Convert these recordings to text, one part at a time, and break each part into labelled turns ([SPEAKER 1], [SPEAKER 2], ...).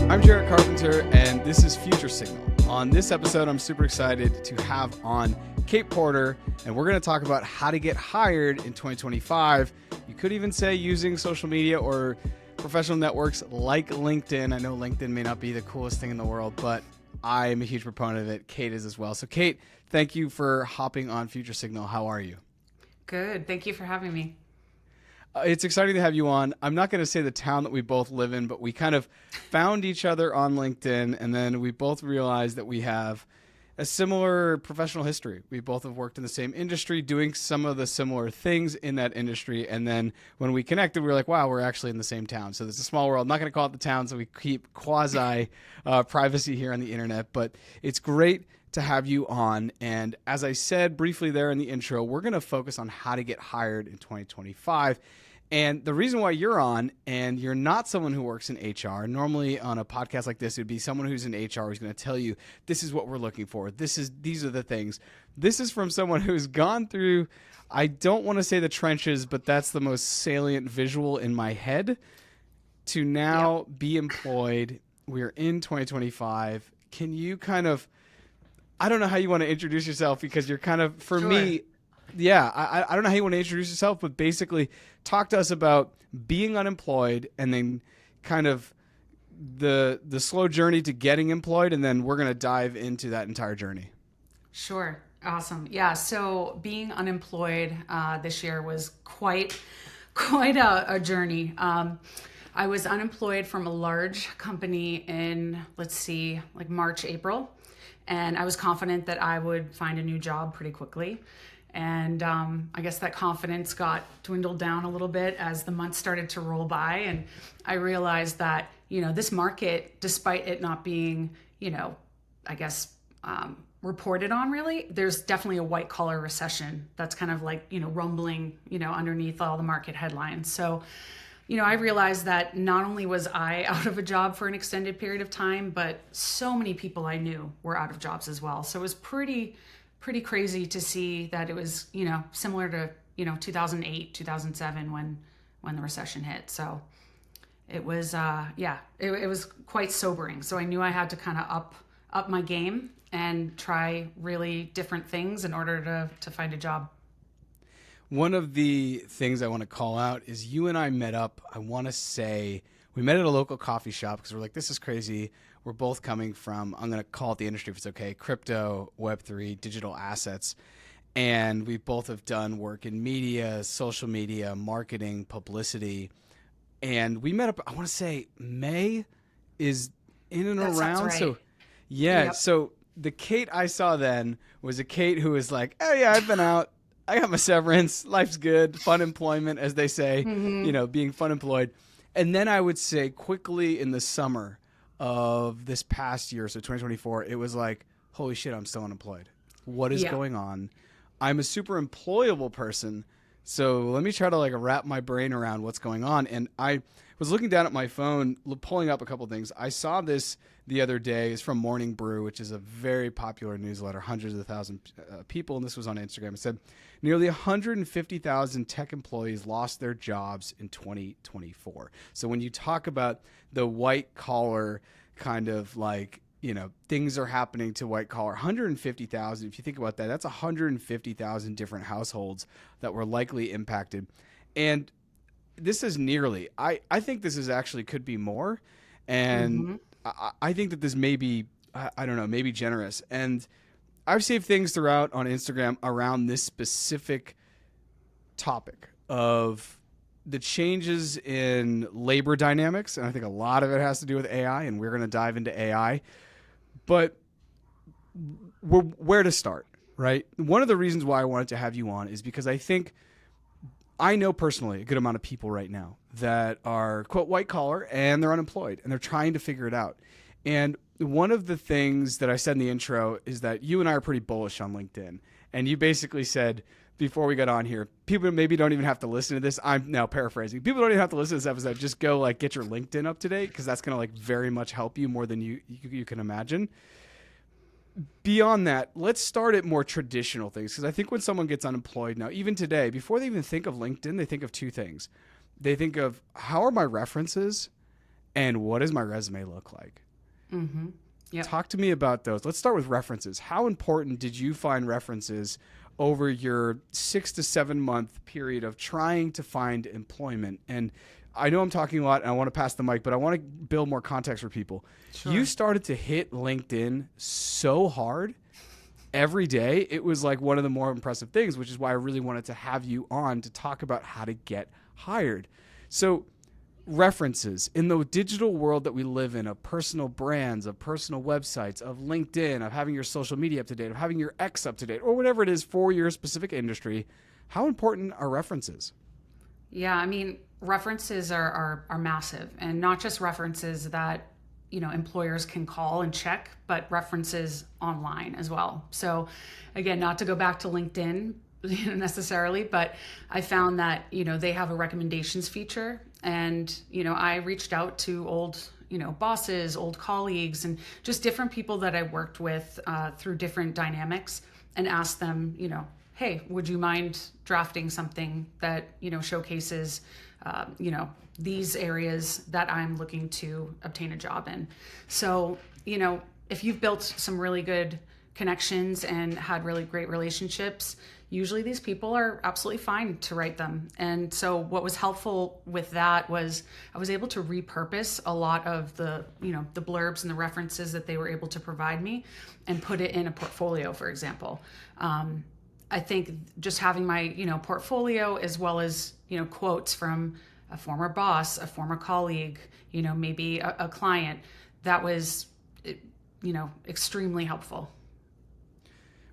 [SPEAKER 1] I'm Jared Carpenter, and this is Future Signal. On this episode, I'm super excited to have on Kate Porter, and we're going to talk about how to get hired in 2025. You could even say using social media or professional networks like LinkedIn. I know LinkedIn may not be the coolest thing in the world, but I'm a huge proponent of it. Kate is as well. So Kate, thank you for hopping on Future Signal. How are you?
[SPEAKER 2] Good. Thank you for having me.
[SPEAKER 1] It's exciting to have you on. I'm not going to say the town that we both live in, but we kind of found each other on LinkedIn, and then we both realized that we have a similar professional history. We both have worked in the same industry, doing some of the similar things in that industry, and then when we connected, we were like, wow, we're actually in the same town. So it's a small world. I'm not going to call it the town, so we keep quasi privacy here on the internet, but it's great to have you on. And as I said briefly there in the intro, we're going to focus on how to get hired in 2025. And the reason why you're on, and you're not someone who works in HR, normally on a podcast like this, it would be someone who's in HR who's going to tell you, this is what we're looking for. These are the things. This is from someone who's gone through, I don't want to say the trenches, but that's the most salient visual in my head, to now be employed. We're in 2025. Can you kind of, I don't know how you want to introduce yourself, because you're kind of, for me, I don't know how you want to introduce yourself, but basically talk to us about being unemployed and then kind of the slow journey to getting employed, and then we're going to dive into that entire journey.
[SPEAKER 2] Sure. Awesome. Yeah. So being unemployed this year was quite a journey. I was unemployed from a large company in, like March, April, and I was confident that I would find a new job pretty quickly. And I guess that confidence got dwindled down a little bit as the months started to roll by. And I realized that, this market, despite it not being, reported on really, there's definitely a white collar recession that's kind of like, rumbling, underneath all the market headlines. So, I realized that not only was I out of a job for an extended period of time, but so many people I knew were out of jobs as well. So it was pretty crazy to see that it was, similar to, 2008, 2007 when the recession hit. So it was, it was quite sobering. So I knew I had to kind of up my game and try really different things in order to find a job.
[SPEAKER 1] One of the things I want to call out is you and I met up, I want to say, we met at a local coffee shop because we're like, this is crazy. We're both coming from, I'm going to call it the industry if it's okay, crypto, Web3, digital assets. And we both have done work in media, social media, marketing, publicity. And we met up, I want to say May is in and
[SPEAKER 2] That
[SPEAKER 1] around.
[SPEAKER 2] sounds right.
[SPEAKER 1] So yeah,
[SPEAKER 2] Yep.
[SPEAKER 1] So the Kate I saw then was a Kate who was like, oh yeah, I've been out. I got my severance. Life's good. Fun employment, as they say, being fun employed. And then I would say quickly in the summer of this past year, so 2024, it was like, holy shit, I'm still unemployed. What is going on? I'm a super employable person, so let me try to like wrap my brain around what's going on. And I was looking down at my phone, pulling up a couple things. I saw this the other day. It's from Morning Brew, which is a very popular newsletter, hundreds of thousands of people, and this was on Instagram. It said nearly 150,000 tech employees lost their jobs in 2024. So when you talk about the white collar kind of like, things are happening to white collar, 150,000, if you think about that, that's 150,000 different households that were likely impacted. And this is nearly, I think this is actually could be more. And I think that this may be, I don't know, maybe generous. And I've saved things throughout on Instagram around this specific topic of the changes in labor dynamics. And I think a lot of it has to do with AI, and we're going to dive into AI. But where to start, right? One of the reasons why I wanted to have you on is because I know personally a good amount of people right now that are, quote, white collar, and they're unemployed, and they're trying to figure it out. And one of the things that I said in the intro is that you and I are pretty bullish on LinkedIn. And you basically said, before we got on here, people maybe don't even have to listen to this. I'm now paraphrasing. People don't even have to listen to this episode. Just go like get your LinkedIn up to date, because that's going to like very much help you more than you can imagine. Beyond that, let's start at more traditional things, because I think when someone gets unemployed now, even today, before they even think of LinkedIn, they think of two things. They think of, how are my references, and what does my resume look like?
[SPEAKER 2] Mm-hmm. Yep.
[SPEAKER 1] Talk to me about those. Let's start with references. How important did you find references over your 6 to 7 month period of trying to find employment? And I know I'm talking a lot and I want to pass the mic, but I want to build more context for people.
[SPEAKER 2] Sure.
[SPEAKER 1] You started to hit LinkedIn so hard every day. It was like one of the more impressive things, which is why I really wanted to have you on to talk about how to get hired. So references in the digital world that we live in, of personal brands, of personal websites, of LinkedIn, of having your social media up to date, of having your X up to date, or whatever it is for your specific industry, how important are references?
[SPEAKER 2] Yeah, I mean, references are massive, and not just references that, employers can call and check, but references online as well. So again, not to go back to LinkedIn necessarily, but I found that, they have a recommendations feature, and, I reached out to old, bosses, old colleagues, and just different people that I worked with through different dynamics, and asked them, hey, would you mind drafting something that, showcases, these areas that I'm looking to obtain a job in. So, if you've built some really good connections and had really great relationships, usually these people are absolutely fine to write them. And so what was helpful with that was I was able to repurpose a lot of the blurbs and the references that they were able to provide me and put it in a portfolio, for example. I think just having my, portfolio, as well as, quotes from a former boss, a former colleague, maybe a client, that was, extremely helpful.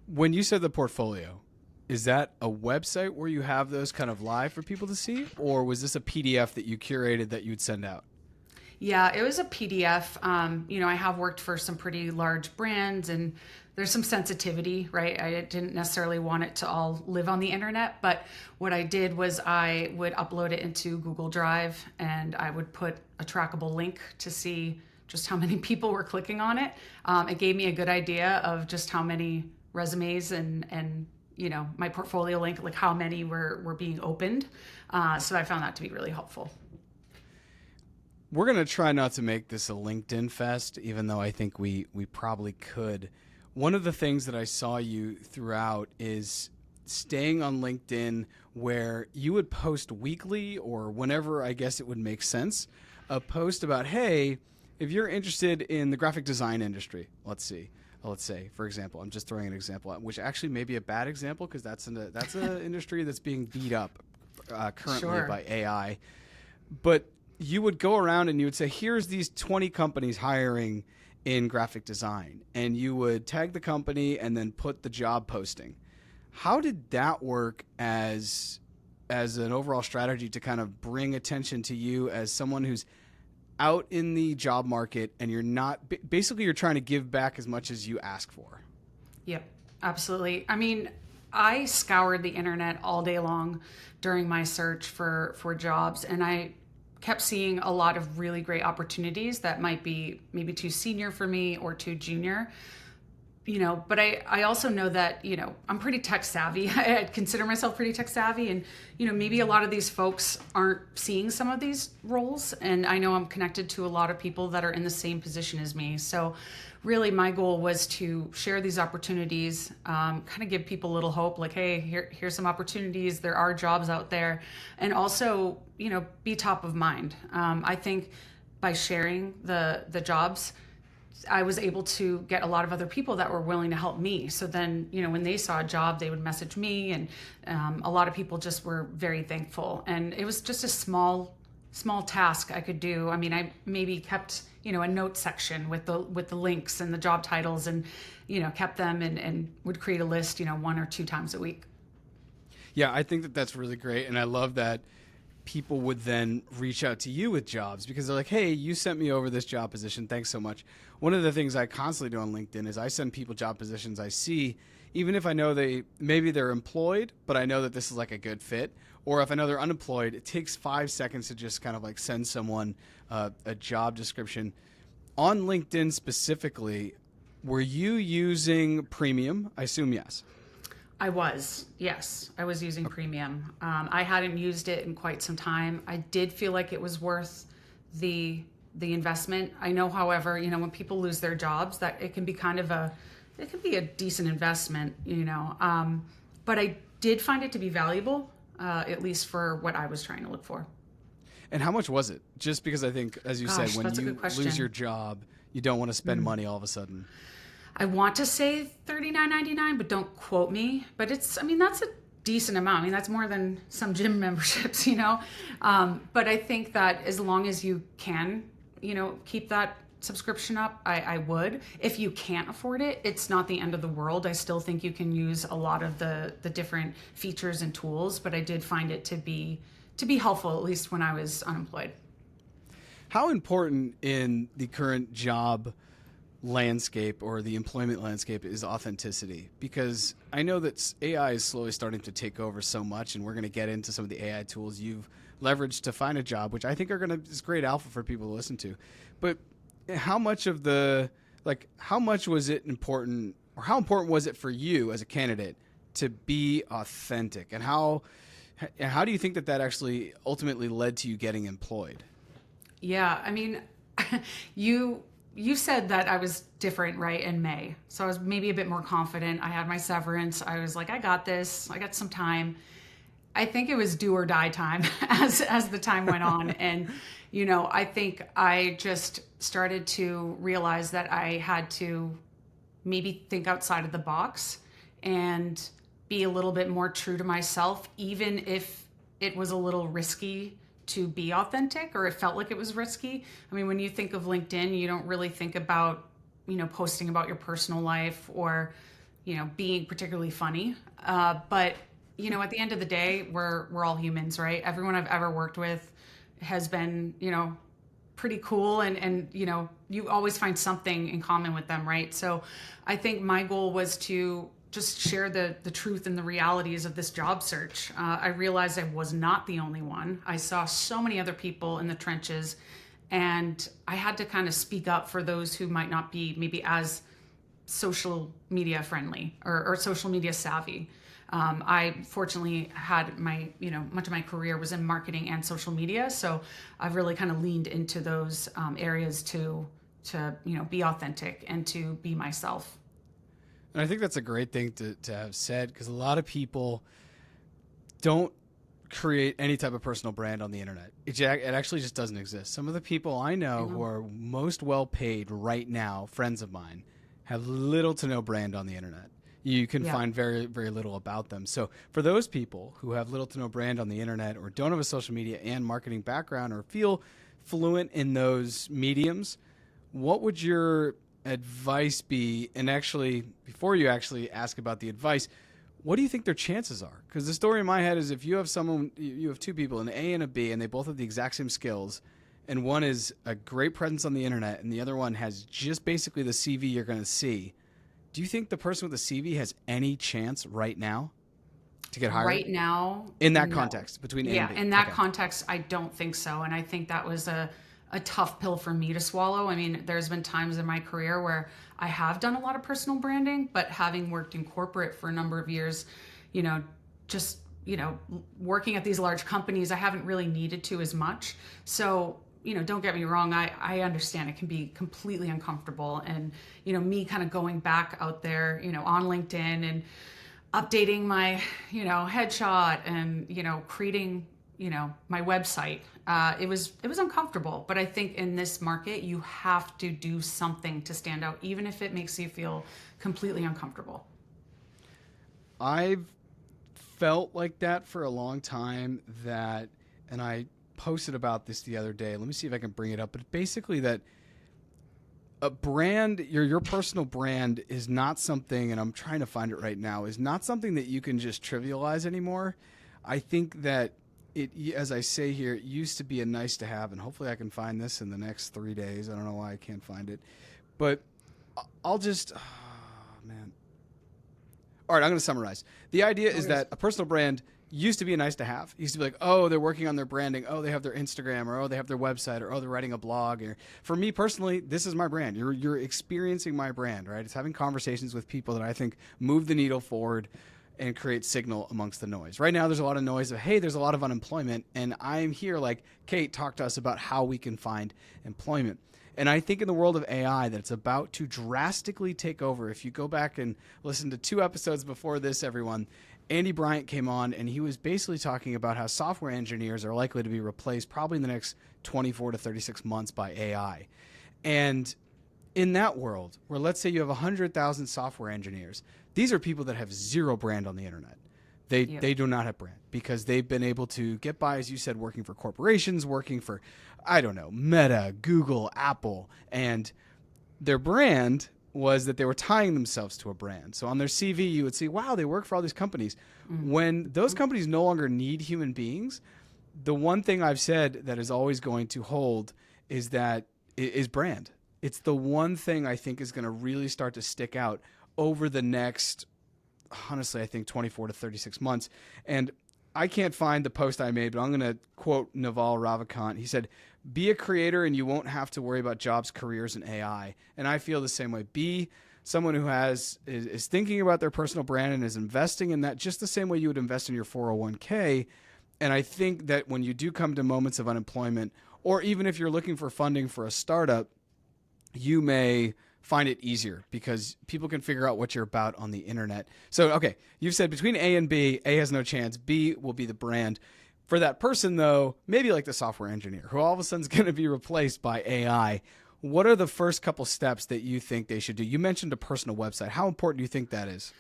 [SPEAKER 1] When you said the portfolio, is that a website where you have those kind of live for people to see? Or was this a PDF that you curated that you'd send out?
[SPEAKER 2] Yeah, it was a PDF. I have worked for some pretty large brands, and there's some sensitivity, right? I didn't necessarily want it to all live on the internet, but what I did was I would upload it into Google Drive, and I would put a trackable link to see just how many people were clicking on it. It gave me a good idea of just how many resumes and my portfolio link, like how many were being opened. So I found that to be really helpful.
[SPEAKER 1] We're going to try not to make this a LinkedIn fest, even though I think we probably could. One of the things that I saw you throughout is staying on LinkedIn, where you would post weekly or whenever I guess it would make sense, a post about, hey, if you're interested in the graphic design industry, let's say, for example, I'm just throwing an example out, which actually may be a bad example because that's an industry that's being beat up currently
[SPEAKER 2] Sure.
[SPEAKER 1] by AI. But you would go around and you would say, here's these 20 companies hiring in graphic design, and you would tag the company and then put the job posting. How did that work as an overall strategy to kind of bring attention to you as someone who's out in the job market, and you're not, basically you're trying to give back as much as you ask for?
[SPEAKER 2] Yep, absolutely. I mean, I scoured the internet all day long during my search for jobs, and I kept seeing a lot of really great opportunities that might be maybe too senior for me or too junior. But I also know that, I'm pretty tech savvy. I consider myself pretty tech savvy, and, maybe a lot of these folks aren't seeing some of these roles. And I know I'm connected to a lot of people that are in the same position as me. So really my goal was to share these opportunities, kind of give people a little hope, like, hey, here's some opportunities. There are jobs out there, and also, be top of mind. I think by sharing the jobs, I was able to get a lot of other people that were willing to help me. So then, when they saw a job, they would message me, and a lot of people just were very thankful. And it was just a small task I could do. I mean, I maybe kept, a note section with the links and the job titles, and, kept them and would create a list, 1 or 2 times a week.
[SPEAKER 1] Yeah, I think that that's really great. And I love that people would then reach out to you with jobs because they're like, hey, you sent me over this job position. Thanks so much. One of the things I constantly do on LinkedIn is I send people job positions I see, even if I know maybe they're employed, but I know that this is like a good fit. Or if I know they're unemployed, it takes 5 seconds to just kind of like send someone a job description. On LinkedIn specifically, were you using premium? I assume yes.
[SPEAKER 2] I was using premium. I hadn't used it in quite some time. I did feel like it was worth the the investment. I know, however, when people lose their jobs, that it can be it can be a decent investment, but I did find it to be valuable, at least for what I was trying to look for.
[SPEAKER 1] And how much was it? Just because I think, as you said, when you lose your job, you don't want to spend money all of a sudden.
[SPEAKER 2] I want to say $39.99, but don't quote me. But that's a decent amount. That's more than some gym memberships, But I think that as long as you can, keep that subscription up, I would. If you can't afford it, it's not the end of the world. I still think you can use a lot of the different features and tools, but I did find it to be helpful, at least when I was unemployed.
[SPEAKER 1] How important in the current job landscape or the employment landscape is authenticity? Because I know that AI is slowly starting to take over so much, and we're going to get into some of the AI tools you've leveraged to find a job, which I think is great alpha for people to listen to. But how much was it important, or how important was it for you as a candidate to be authentic? And how do you think that actually ultimately led to you getting employed?
[SPEAKER 2] Yeah, you said that I was different, right, in May. So I was maybe a bit more confident. I had my severance. I was like, I got this. I got some time. I think it was do or die time as the time went on. And, I think I just started to realize that I had to maybe think outside of the box and be a little bit more true to myself, even if it was a little risky to be authentic, or it felt like it was risky. When you think of LinkedIn, you don't really think about, posting about your personal life or, being particularly funny. But, at the end of the day, we're all humans, right? Everyone I've ever worked with has been, pretty cool. And, you always find something in common with them, right? So I think my goal was to just share the truth and the realities of this job search. I realized I was not the only one. I saw so many other people in the trenches, and I had to kind of speak up for those who might not be maybe as social media friendly or social media savvy. I fortunately had much of my career was in marketing and social media. So I've really kind of leaned into those areas to be authentic and to be myself.
[SPEAKER 1] And I think that's a great thing to have said, because a lot of people don't create any type of personal brand on the internet. It actually just doesn't exist. Some of the people I know who are most well paid right now, friends of mine, have little to no brand on the internet. You can find very, very little about them. So for those people who have little to no brand on the internet, or don't have a social media and marketing background, or feel fluent in those mediums, what would your advice be? And actually, before you actually ask about the advice, what do you think their chances are? Because the story in my head is, if you have you have two people, an A and a B, and they both have the exact same skills, and one is a great presence on the internet and the other one has just basically the CV you're going to see, do you think the person with the CV has any chance right now to get hired?
[SPEAKER 2] Right now?
[SPEAKER 1] In that context, between A and B?
[SPEAKER 2] In that context, I don't think so. And I think that was a tough pill for me to swallow. There's been times in my career where I have done a lot of personal branding, but having worked in corporate for a number of years, working at these large companies, I haven't really needed to as much. So, don't get me wrong. I understand it can be completely uncomfortable. And, me kind of going back out there, on LinkedIn and updating my, headshot and, creating, my website. It was uncomfortable, but I think in this market, you have to do something to stand out, even if it makes you feel completely uncomfortable.
[SPEAKER 1] I've felt like that for a long time, and I posted about this the other day. Let me see if I can bring it up. But basically that a brand, your personal brand, is not something, and I'm trying to find it right now, is not something that you can just trivialize anymore. I think that it, as I say here, it used to be a nice to have, and hopefully I can find this in the next 3 days. I don't know why I can't find it, but I'll just, man. All right, I'm going to summarize. The idea is that a personal brand used to be a nice to have. It used to be like, oh, they're working on their branding. Oh, they have their Instagram, or oh, they have their website, or oh, they're writing a blog. Or for me personally, this is my brand. You're experiencing my brand, right? It's having conversations with people that I think move the needle forward. and create signal amongst the noise. Right now, there's a lot of noise of, hey, there's a lot of unemployment. And I'm here, like Kate talked to us about how we can find employment. And I think in the world of AI that it's about to drastically take over. If you go back and listen to 2 episodes before this, everyone, Andy Bryant came on and he was basically talking about how software engineers are likely to be replaced probably in the next 24 to 36 months by AI. And in that world, where let's say you have 100,000 software engineers, these are people that have zero brand on the internet. They do not have brand because they've been able to get by, as you said, working for corporations, working for, I don't know, Meta, Google, Apple. And their brand was that they were tying themselves to a brand. So on their CV, you would see, wow, they work for all these companies. When those companies no longer need human beings, the one thing I've said that is always going to hold is brand. It's the one thing I think is going to really start to stick out over the next, honestly, I think 24 to 36 months. And I can't find the post I made, but I'm going to quote Naval Ravikant. He said, be a creator and you won't have to worry about jobs, careers, and AI. And I feel the same way. Be someone who is thinking about their personal brand and is investing in that just the same way you would invest in your 401k. And I think that when you do come to moments of unemployment, or even if you're looking for funding for a startup, you may find it easier because people can figure out what you're about on the internet. So, okay, you've said between A and B, A has no chance. B will be the brand. For that person, though, maybe like the software engineer who all of a sudden is going to be replaced by AI, what are the first couple steps that you think they should do? You mentioned a personal website. How important do you think that is?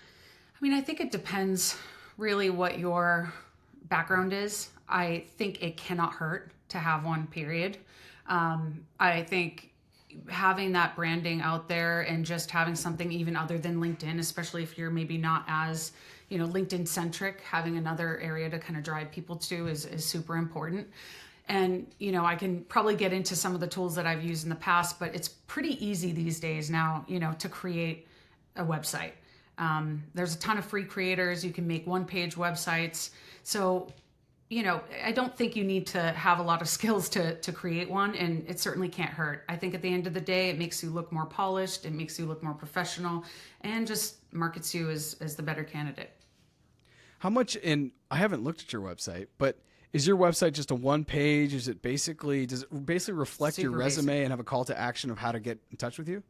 [SPEAKER 2] I mean, I think it depends really what your background is. I think it cannot hurt to have one, period. I think having that branding out there and just having something even other than LinkedIn, especially if you're maybe not as, LinkedIn centric, having another area to kind of drive people to is super important. And, I can probably get into some of the tools that I've used in the past, but it's pretty easy these days now, to create a website. There's a ton of free creators. You can make one-page websites. So, I don't think you need to have a lot of skills to create one, and it certainly can't hurt. I think at the end of the day, it makes you look more polished, it makes you look more professional, and just markets you as the better candidate.
[SPEAKER 1] How much I haven't looked at your website, but is your website just a one page? Does it basically reflect your resume basic and have a call to action of how to get in touch with you?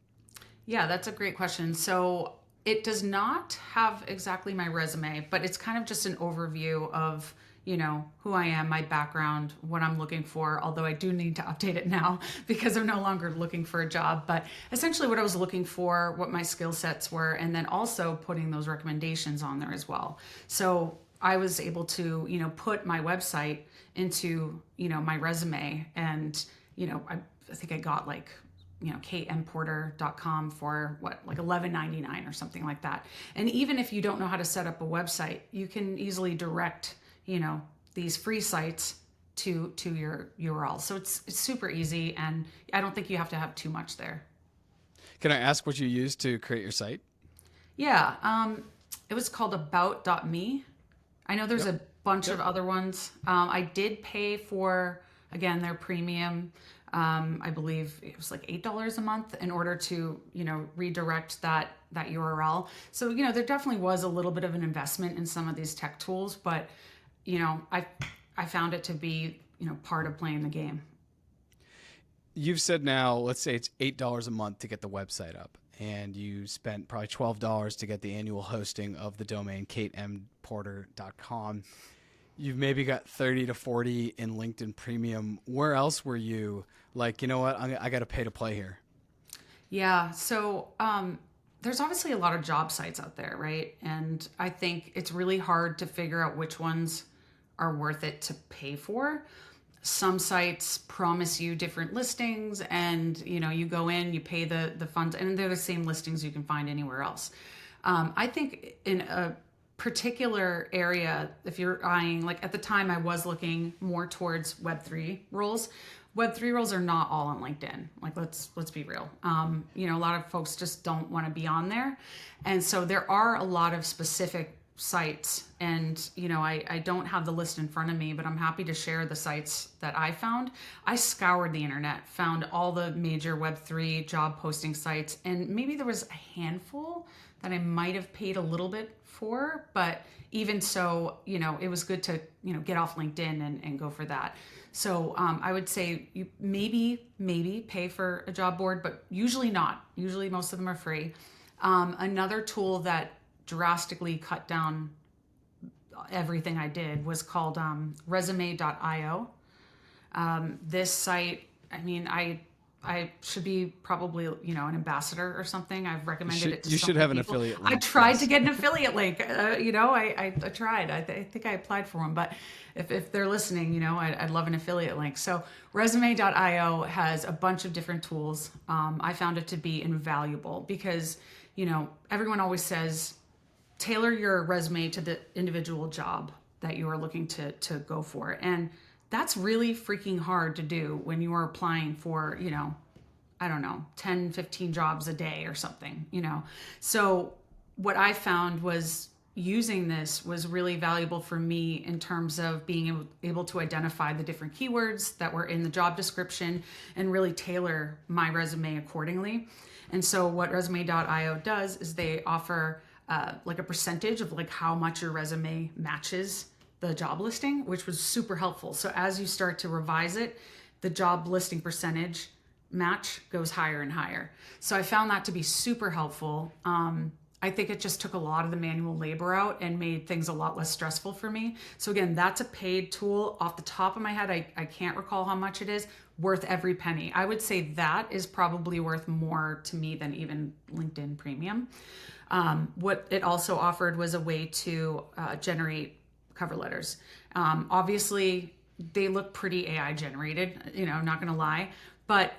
[SPEAKER 2] Yeah, that's a great question. So it does not have exactly my resume, but it's kind of just an overview of who I am, my background, what I'm looking for, although I do need to update it now because I'm no longer looking for a job. But essentially what I was looking for, what my skill sets were, and then also putting those recommendations on there as well. So I was able to, put my website into, my resume. And, I think I got like, katemporter.com for like $11.99 or something like that. And even if you don't know how to set up a website, you can easily direct these free sites to your URL. So it's super easy, and I don't think you have to have too much there.
[SPEAKER 1] Can I ask what you used to create your site?
[SPEAKER 2] Yeah, it was called about.me. I know there's a bunch of other ones. I did pay for, again, their premium. I believe it was like $8 a month in order to, redirect that URL. So, there definitely was a little bit of an investment in some of these tech tools, but I found it to be, part of playing the game.
[SPEAKER 1] You've said now, let's say it's $8 a month to get the website up, and you spent probably $12 to get the annual hosting of the domain katemporter.com. You've maybe got 30 to 40 in LinkedIn Premium. Where else were you like, you know what, I got to pay to play here?
[SPEAKER 2] Yeah. So there's obviously a lot of job sites out there, right? And I think it's really hard to figure out which ones are worth it to pay for. Some sites promise you different listings, and you go in, you pay the funds, and they're the same listings you can find anywhere else. I think in a particular area, if you're eyeing, like at the time I was looking more towards Web3 roles. Web3 roles are not all on LinkedIn. Like, let's be real. A lot of folks just don't want to be on there. And so there are a lot of specific sites, and I don't have the list in front of me, but I'm happy to share the sites that I found. I scoured the internet, found all the major Web3 job posting sites, and maybe there was a handful that I might have paid a little bit for, but even so, it was good to get off LinkedIn and go for that. So I would say you maybe pay for a job board, but usually not. Usually most of them are free. Another tool that drastically cut down everything I did was called resume.io. This site, I mean, I should be probably, an ambassador or something. I've recommended it to
[SPEAKER 1] You should have an affiliate link.
[SPEAKER 2] I tried to get an affiliate link. I tried. I think I applied for one, but if they're listening, I'd love an affiliate link. So resume.io has a bunch of different tools. I found it to be invaluable because, everyone always says, tailor your resume to the individual job that you are looking to go for. And that's really freaking hard to do when you are applying for, I don't know, 10, 15 jobs a day or something, So what I found was using this was really valuable for me in terms of being able to identify the different keywords that were in the job description and really tailor my resume accordingly. And so what resume.io does is they offer like a percentage of like how much your resume matches the job listing, which was super helpful. So as you start to revise it, the job listing percentage match goes higher and higher. So I found that to be super helpful. I think it just took a lot of the manual labor out and made things a lot less stressful for me. So again, that's a paid tool. Off the top of my head, I can't recall how much it is. Worth every penny. I would say that is probably worth more to me than even LinkedIn Premium. What it also offered was a way to generate cover letters. Obviously, they look pretty AI generated, I'm not going to lie. But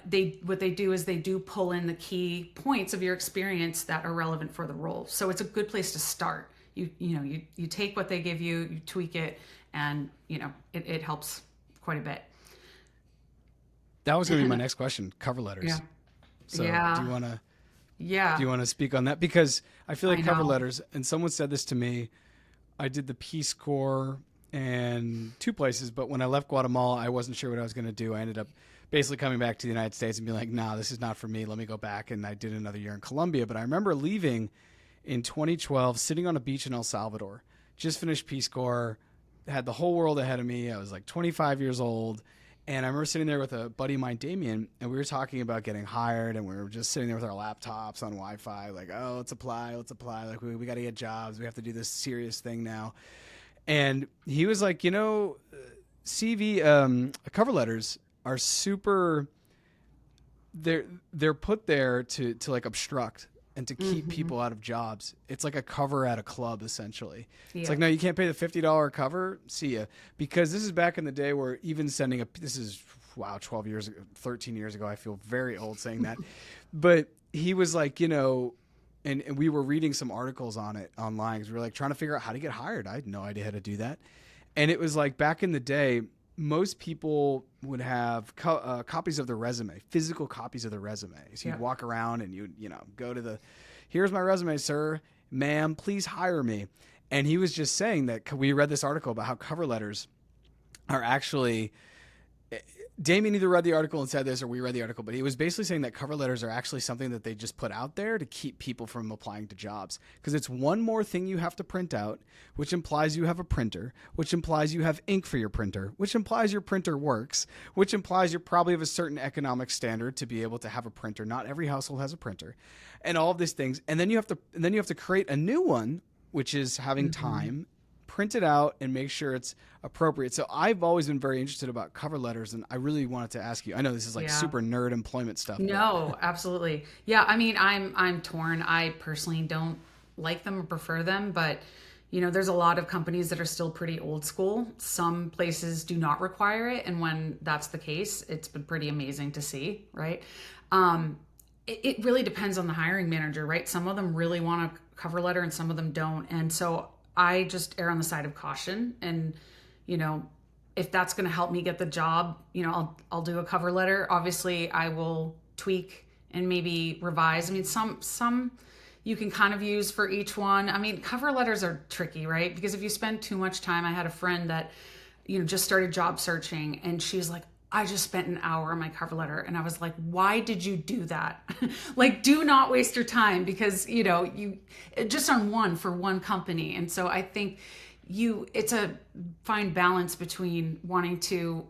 [SPEAKER 2] what they do is they do pull in the key points of your experience that are relevant for the role. So it's a good place to start. You take what they give you, you tweak it, and it helps quite a bit.
[SPEAKER 1] That was going to be my next question. Cover letters.
[SPEAKER 2] Yeah.
[SPEAKER 1] So
[SPEAKER 2] Yeah.
[SPEAKER 1] do you want to?
[SPEAKER 2] Yeah.
[SPEAKER 1] Do you want to speak on that? Because I feel like cover letters, and someone said this to me. I did the Peace Corps and 2 places, but when I left Guatemala, I wasn't sure what I was going to do. I ended up basically coming back to the United States and being like, nah, this is not for me. Let me go back. And I did another year in Colombia. But I remember leaving in 2012, sitting on a beach in El Salvador, just finished Peace Corps, had the whole world ahead of me. I was like 25 years old. And I remember sitting there with a buddy of mine, Damien, and we were talking about getting hired, and we were just sitting there with our laptops on Wi-Fi, like, oh, let's apply. Like, we got to get jobs. We have to do this serious thing now. And he was like, CV cover letters are super. They're put there to like obstruct and to keep people out of jobs. It's like a cover at a club, essentially. Yeah. It's like, no, you can't pay the $50 cover. See ya. Because this is back in the day where even sending this is, 12 years ago, 13 years ago. I feel very old saying that. But he was like, and we were reading some articles on it online because we were like trying to figure out how to get hired. I had no idea how to do that. And it was like back in the day, most people would have copies of their resume, physical copies of their resume. So you'd walk around and you'd, go to here's my resume, sir, ma'am, please hire me. And he was just saying that we read this article about how cover letters are actually, Damien either read the article and said this or we read the article, but he was basically saying that cover letters are actually something that they just put out there to keep people from applying to jobs. Because it's one more thing you have to print out, which implies you have a printer, which implies you have ink for your printer, which implies your printer works, which implies you probably have a certain economic standard to be able to have a printer. Not every household has a printer, and all of these things. And then you have to create a new one, which is having time, print it out, and make sure it's appropriate. So I've always been very interested about cover letters, and I really wanted to ask you. I know this is like super nerd employment stuff.
[SPEAKER 2] No, absolutely. Yeah, I mean, I'm torn. I personally don't like them or prefer them, but there's a lot of companies that are still pretty old school. Some places do not require it, and when that's the case, it's been pretty amazing to see, right? It really depends on the hiring manager, right? Some of them really want a cover letter and some of them don't. And so I just err on the side of caution, and if that's going to help me get the job, I'll do a cover letter. Obviously I will tweak and maybe revise. I mean, some you can kind of use for each one. I mean, cover letters are tricky, right? Because if you spend too much time, I had a friend that, just started job searching, and she's like, I just spent an hour on my cover letter. And I was like, why did you do that? Like, do not waste your time, because, you just on one for one company. And so I think it's a fine balance between wanting to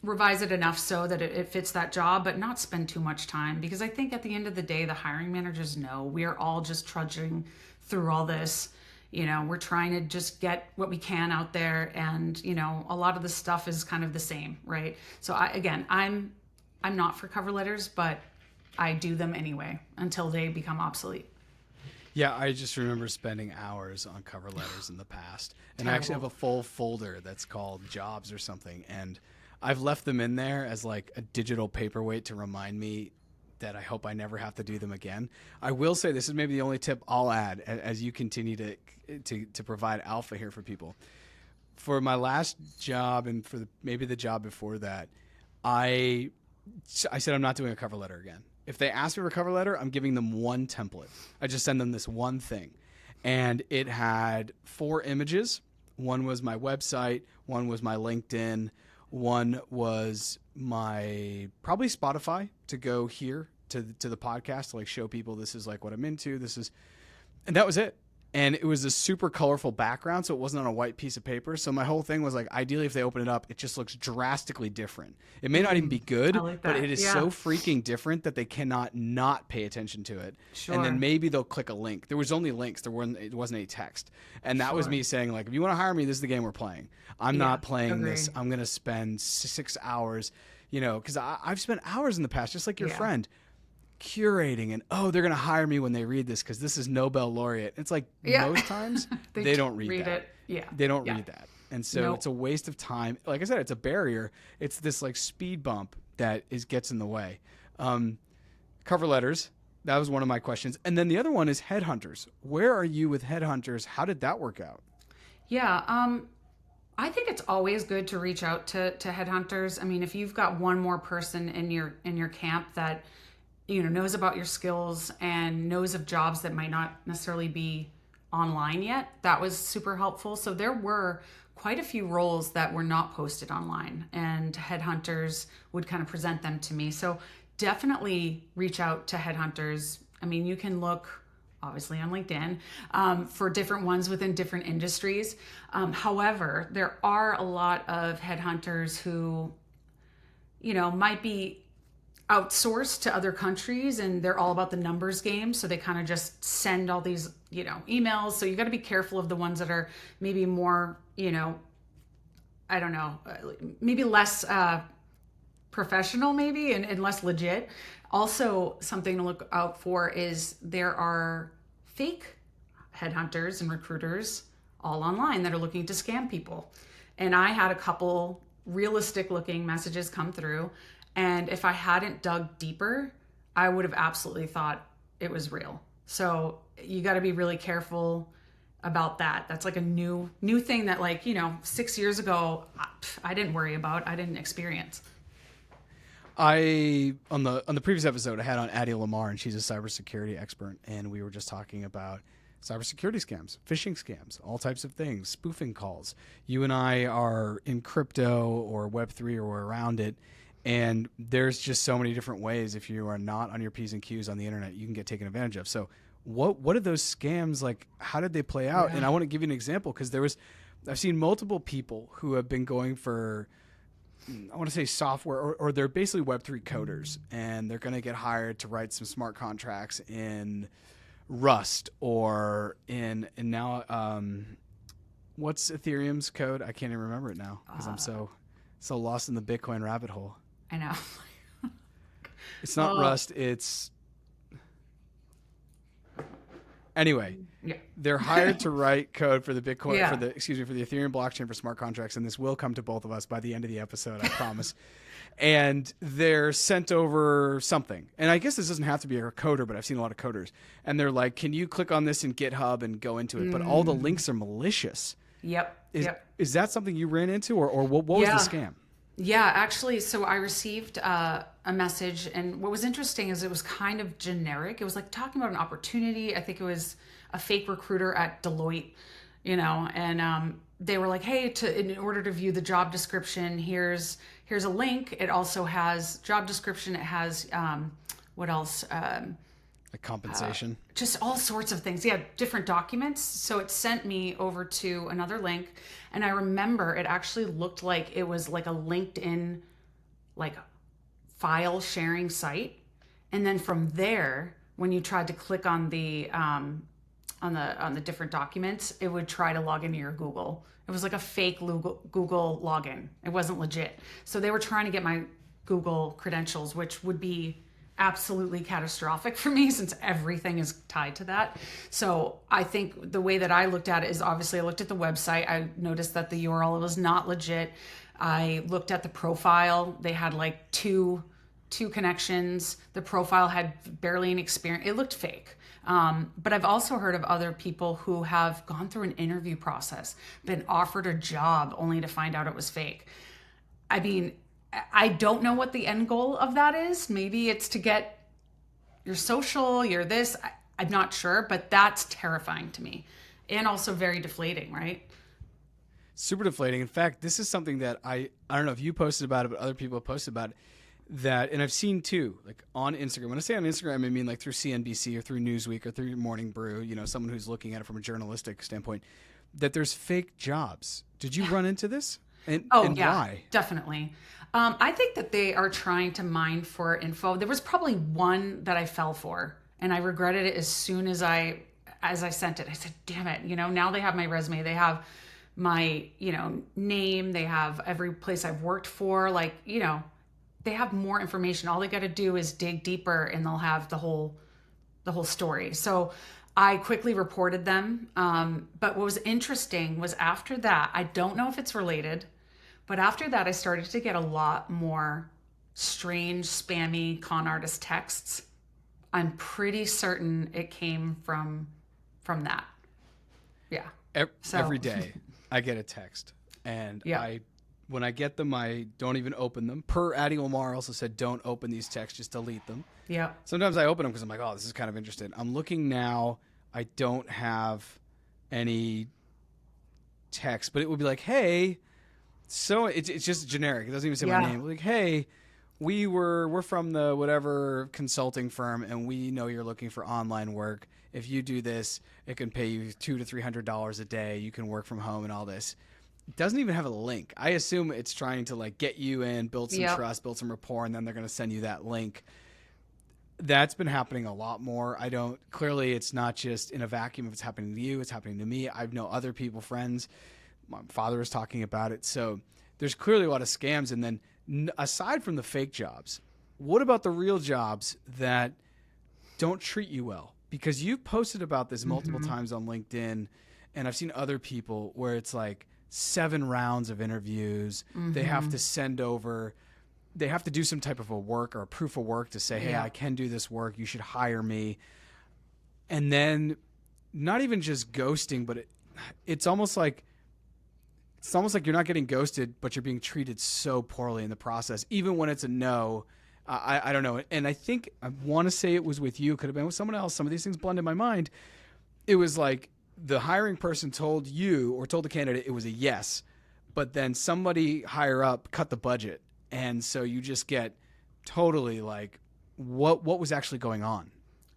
[SPEAKER 2] revise it enough so that it fits that job, but not spend too much time. Because I think at the end of the day, the hiring managers know we are all just trudging through all this. We're trying to just get what we can out there, and a lot of the stuff is kind of the same, right? So I'm not for cover letters, but I do them anyway until they become obsolete.
[SPEAKER 1] Yeah, I just remember spending hours on cover letters in the past, and I actually have a full folder that's called jobs or something, and I've left them in there as like a digital paperweight to remind me that I hope I never have to do them again. I will say this is maybe the only tip I'll add as you continue to provide alpha here for people. For my last job and for maybe the job before that, I said I'm not doing a cover letter again. If they ask me for a cover letter, I'm giving them one template. I just send them this one thing. And it had 4 images. One was my website, one was my LinkedIn, one was my probably Spotify to go here to the podcast to like show people this is like what I'm into. And that was it. And it was a super colorful background, so it wasn't on a white piece of paper. So my whole thing was like, ideally, if they open it up, it just looks drastically different. It may not even be good, but it is so freaking different that they cannot not pay attention to it. Sure. And then maybe they'll click a link. There was only links. It wasn't any text. And that was me saying, like, if you want to hire me, this is the game we're playing. I'm not playing this. I'm going to spend 6 hours, because I've spent hours in the past, just like your friend, curating and they're going to hire me when they read this because this is Nobel laureate. It's like most times they don't read that. They don't read that. And so it's a waste of time. Like I said, it's a barrier. It's this like speed bump that gets in the way. Cover letters. That was one of my questions. And then the other one is headhunters. Where are you with headhunters? How did that work out?
[SPEAKER 2] Yeah. I think it's always good to reach out to headhunters. I mean, if you've got one more person in your camp that knows about your skills and knows of jobs that might not necessarily be online yet, that was super helpful. So there were quite a few roles that were not posted online, and headhunters would kind of present them to me. So definitely reach out to headhunters. I mean, you can look obviously on LinkedIn for different ones within different industries. However, there are a lot of headhunters who, might be outsourced to other countries, and they're all about the numbers game. So they kind of just send all these, emails. So you got to be careful of the ones that are maybe more, I don't know, maybe less professional maybe and less legit. Also, something to look out for is there are fake headhunters and recruiters all online that are looking to scam people. And I had a couple realistic looking messages come through. And if I hadn't dug deeper, I would have absolutely thought it was real. So you got to be really careful about that. That's like a new thing that 6 years ago, I didn't worry about. I didn't experience.
[SPEAKER 1] On the previous episode, I had on Addie Lamar, and she's a cybersecurity expert, and we were just talking about cybersecurity scams, phishing scams, all types of things, spoofing calls. You and I are in crypto or Web3 or we're around it, and there's just so many different ways. If you are not on your P's and Q's on the internet, you can get taken advantage of. So what are those scams like? How did they play out? Yeah. And I want to give you an example because I've seen multiple people who have been going for, I want to say software, or they're basically Web3 coders, and they're going to get hired to write some smart contracts in Rust or in now, what's Ethereum's code? I can't even remember it now because I'm so lost in the Bitcoin rabbit hole.
[SPEAKER 2] I know.
[SPEAKER 1] It's not Rust. It's anyway. Yeah. They're hired to write code for the Bitcoin for the Ethereum blockchain for smart contracts, and this will come to both of us by the end of the episode, I promise. And they're sent over something, and I guess this doesn't have to be a coder, but I've seen a lot of coders, and they're like, "Can you click on this in GitHub and go into it?" But all the links are malicious.
[SPEAKER 2] Yep.
[SPEAKER 1] Is that something you ran into, or what was the scam?
[SPEAKER 2] Yeah, actually, so I received a message, and what was interesting is it was kind of generic. It was like talking about an opportunity. I think it was a fake recruiter at Deloitte, and they were like, "Hey, in order to view the job description, here's a link. It also has job description. It has what else?
[SPEAKER 1] Like compensation.
[SPEAKER 2] Just all sorts of things. Yeah, different documents. So it sent me over to another link, and I remember it actually looked like it was like a LinkedIn like file sharing site, and then from there, when you tried to click on the different documents, it would try to log into your Google. It was like a fake Google login. It wasn't legit. So they were trying to get my Google credentials, which would be absolutely catastrophic for me since everything is tied to that. So I think the way that I looked at it is, obviously I looked at the website. I noticed that the URL was not legit. I looked at the profile. They had like two connections. The profile had barely an experience. It looked fake. But I've also heard of other people who have gone through an interview process, been offered a job only to find out it was fake. I mean, I don't know what the end goal of that is. Maybe it's to get your social, your this. I'm not sure, but that's terrifying to me, and also very deflating, right?
[SPEAKER 1] Super deflating. In fact, this is something that I don't know if you posted about it, but other people have posted about it. That, and I've seen too, like on Instagram. When I say on Instagram, I mean like through CNBC or through Newsweek or through Morning Brew. Someone who's looking at it from a journalistic standpoint. That there's fake jobs. Did you run into this? And
[SPEAKER 2] Yeah,
[SPEAKER 1] why?
[SPEAKER 2] definitely. I think that they are trying to mine for info. There was probably one that I fell for, and I regretted it as soon as I sent it. I said, "Damn it!" Now they have my resume. They have my name. They have every place I've worked for. They have more information. All they got to do is dig deeper, and they'll have the whole story. So I quickly reported them. But what was interesting was after that, I don't know if it's related, but after that, I started to get a lot more strange, spammy con artist texts. I'm pretty certain it came from that. Yeah.
[SPEAKER 1] Every day I get a text, and
[SPEAKER 2] yeah.
[SPEAKER 1] When I get them, I don't even open them. Per Addy Lamar also said, don't open these texts, just delete them.
[SPEAKER 2] Yeah.
[SPEAKER 1] Sometimes I open them because I'm like, oh, this is kind of interesting. I'm looking now. I don't have any text, but it would be like, hey, so it's just generic. It doesn't even say my name. Like, hey, we're from the whatever consulting firm, and we know you're looking for online work. If you do this, it can pay you $200 to $300 a day. You can work from home and all this. It doesn't even have a link. I assume it's trying to like get you in, build some trust, build some rapport, and then they're going to send you that link. That's been happening a lot more. Clearly it's not just in a vacuum. If it's happening to you, it's happening to me. I know other people, friends. My father is talking about it. So there's clearly a lot of scams. And then aside from the fake jobs, what about the real jobs that don't treat you well? Because you've posted about this multiple times on LinkedIn, and I've seen other people where it's like 7 rounds of interviews. They have to send over, they have to do some type of a work or a proof of work to say, hey, I can do this work. You should hire me. And then not even just ghosting, but it's almost like you're not getting ghosted, but you're being treated so poorly in the process, even when it's a no. I don't know. And I think I want to say it was with you. Could have been with someone else. Some of these things blend in my mind. It was like the hiring person told you or told the candidate it was a yes, but then somebody higher up cut the budget. And so you just get totally like, what was actually going on?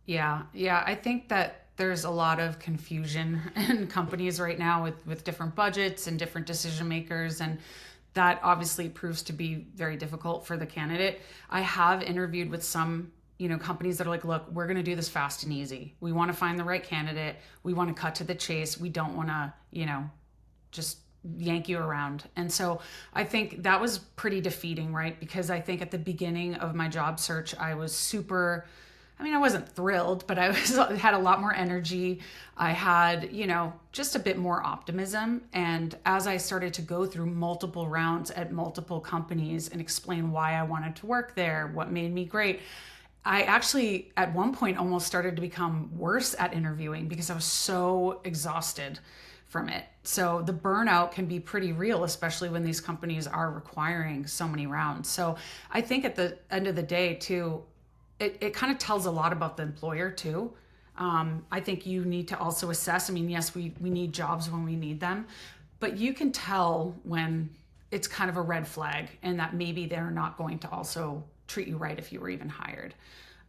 [SPEAKER 2] Yeah. I think that there's a lot of confusion in companies right now with different budgets and different decision makers. And that obviously proves to be very difficult for the candidate. I have interviewed with some, companies that are like, look, we're going to do this fast and easy. We want to find the right candidate. We want to cut to the chase. We don't want to, just yank you around. And so I think that was pretty defeating, right? Because I think at the beginning of my job search, I was I wasn't thrilled, but had a lot more energy. I had, just a bit more optimism. And as I started to go through multiple rounds at multiple companies and explain why I wanted to work there, what made me great, I actually at one point almost started to become worse at interviewing because I was so exhausted from it. So the burnout can be pretty real, especially when these companies are requiring so many rounds. So I think at the end of the day, too, it kind of tells a lot about the employer, too. I think you need to also assess. I mean, yes, we need jobs when we need them, but you can tell when it's kind of a red flag and that maybe they're not going to also treat you right if you were even hired.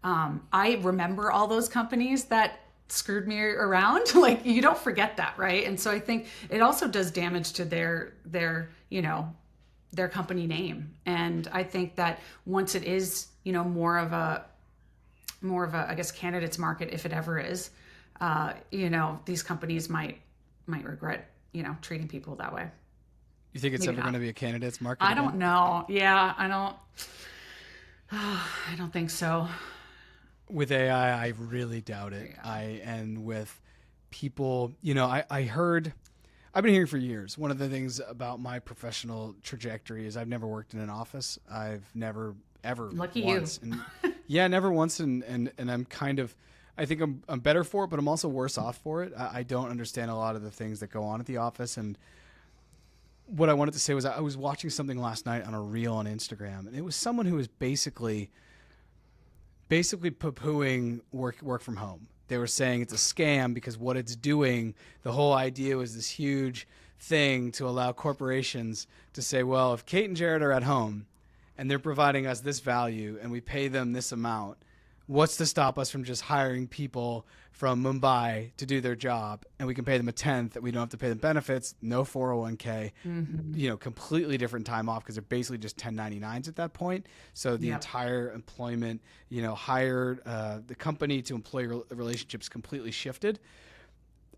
[SPEAKER 2] I remember all those companies that screwed me around. Like, you don't forget that, right? And so I think it also does damage to their their company name. And I think that once it is more of a I guess candidates market, if it ever is, these companies might regret treating people that way.
[SPEAKER 1] You think it's
[SPEAKER 2] Maybe
[SPEAKER 1] ever
[SPEAKER 2] not.
[SPEAKER 1] going to be a candidates market
[SPEAKER 2] I
[SPEAKER 1] again?
[SPEAKER 2] don't know. Yeah, I don't think so.
[SPEAKER 1] With AI, I really doubt it.
[SPEAKER 2] Yeah.
[SPEAKER 1] And with people, I heard, I've been hearing for years. One of the things about my professional trajectory is I've never worked in an office. I've never ever
[SPEAKER 2] Lucky
[SPEAKER 1] once,
[SPEAKER 2] you.
[SPEAKER 1] and yeah, never once. And I'm kind of, I think I'm better for it, but I'm also worse off for it. I don't understand a lot of the things that go on at the office. And what I wanted to say was I was watching something last night on a reel on Instagram, and it was someone who was basically poo-pooing work from home. They were saying it's a scam because what it's doing, the whole idea was this huge thing to allow corporations to say, well, if Kate and Jared are at home and they're providing us this value and we pay them this amount, what's to stop us from just hiring people from Mumbai to do their job, and we can pay them a tenth, that we don't have to pay them benefits, no 401k, completely different time off because they're basically just 1099s at that point. So the entire employment, hired the company to employee relationships completely shifted.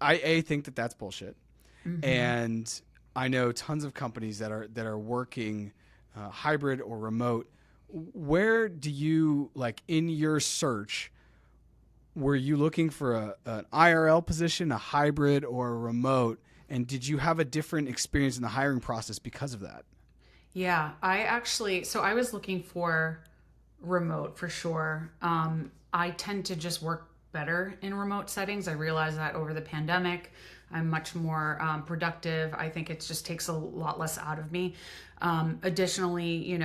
[SPEAKER 1] I think that that's bullshit. And I know tons of companies that are working hybrid or remote. Where do you, like, in your search, were you looking for an IRL position, a hybrid, or a remote? And did you have a different experience in the hiring process because of that?
[SPEAKER 2] Yeah, I was looking for remote for sure. I tend to just work better in remote settings. I realized that over the pandemic, I'm much more productive. I think it just takes a lot less out of me. Additionally,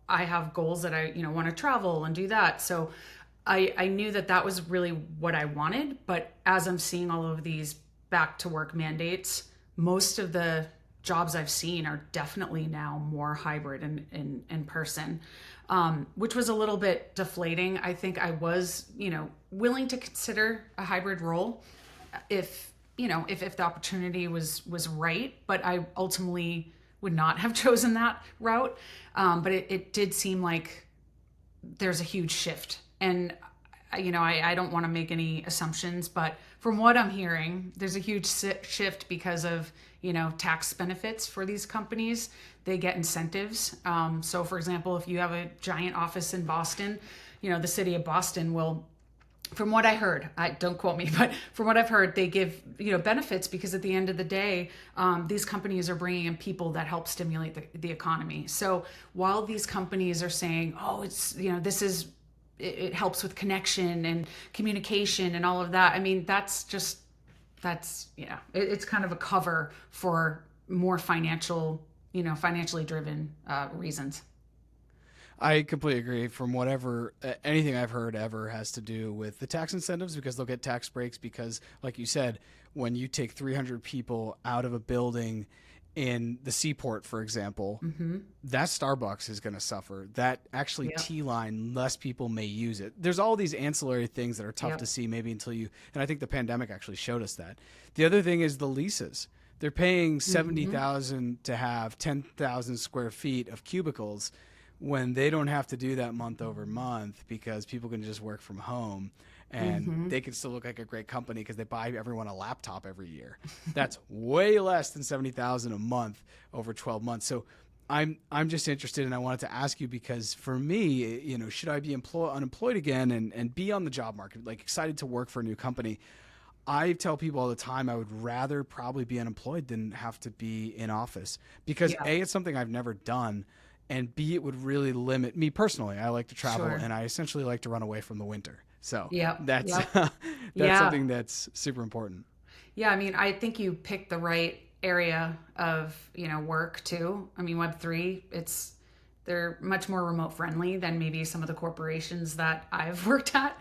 [SPEAKER 2] I have goals that I, want to travel and do that. So I knew that was really what I wanted. But as I'm seeing all of these back to work mandates, most of the jobs I've seen are definitely now more hybrid and in person, which was a little bit deflating. I think I was, willing to consider a hybrid role if the opportunity was right, but I ultimately would not have chosen that route. But it did seem like there's a huge shift. And, I don't want to make any assumptions, but from what I'm hearing, there's a huge shift because of, tax benefits for these companies. They get incentives. So, for example, if you have a giant office in Boston, the city of Boston will, from what I heard, don't quote me, but from what I've heard, they give benefits because at the end of the day, these companies are bringing in people that help stimulate the economy. So while these companies are saying, oh, it's it helps with connection and communication and all of that. I mean, it's kind of a cover for more financially driven reasons.
[SPEAKER 1] I completely agree. From whatever anything I've heard ever has to do with the tax incentives, because they'll get tax breaks because, like you said, when you take 300 people out of a building in the seaport, for example, that Starbucks is going to suffer. That actually T-line, less people may use it. There's all these ancillary things that are tough to see maybe until you, and I think the pandemic actually showed us that. The other thing is the leases. They're paying $70,000 to have 10,000 square feet of cubicles when they don't have to do that month over month because people can just work from home. And they can still look like a great company because they buy everyone a laptop every year. That's way less than $70,000 a month over 12 months. So I'm just interested, and I wanted to ask you because for me, should I be unemployed again and be on the job market, like excited to work for a new company? I tell people all the time I would rather probably be unemployed than have to be in office because A, it's something I've never done, and B, it would really limit me personally. I like to travel, and I essentially like to run away from the winter. So that's something that's super important.
[SPEAKER 2] Yeah, I mean, I think you picked the right area of, work too. I mean, Web3, they're much more remote friendly than maybe some of the corporations that I've worked at.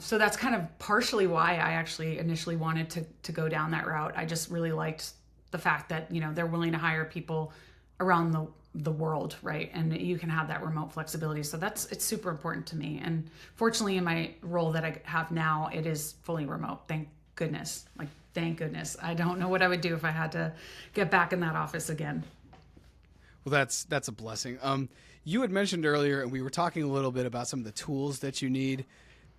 [SPEAKER 2] So that's kind of partially why I actually initially wanted to go down that route. I just really liked the fact that, they're willing to hire people around the world, right? And you can have that remote flexibility. So it's super important to me. And fortunately, in my role that I have now, it is fully remote. Thank goodness. Like, thank goodness. I don't know what I would do if I had to get back in that office again.
[SPEAKER 1] Well, that's a blessing. You had mentioned earlier, and we were talking a little bit about some of the tools that you need.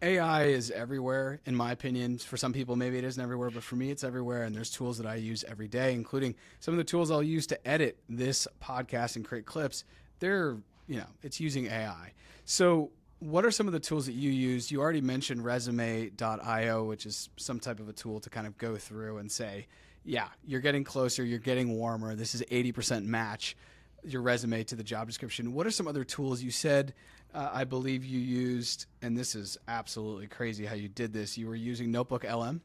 [SPEAKER 1] AI is everywhere, in my opinion. For some people, maybe it isn't everywhere, but for me, it's everywhere. And there's tools that I use every day, including some of the tools I'll use to edit this podcast and create clips. It's using AI. So what are some of the tools that you use? You already mentioned resume.io, which is some type of a tool to kind of go through and say, yeah, you're getting closer, you're getting warmer. This is 80% match your resume to the job description. What are some other tools you said? I believe you used, and this is absolutely crazy how you did this. You were using NoteBookLM?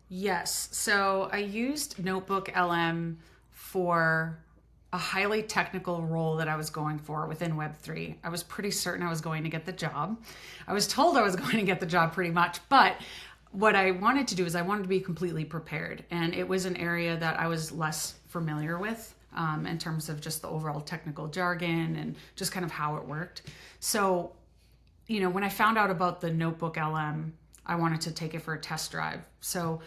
[SPEAKER 2] Yes. So I used NoteBookLM for a highly technical role that I was going for within Web3. I was pretty certain I was going to get the job. I was told I was going to get the job pretty much, but what I wanted to do is I wanted to be completely prepared. And it was an area that I was less familiar with. In terms of just the overall technical jargon and just kind of how it worked. So, when I found out about the Notebook LM, I wanted to take it for a test drive. So,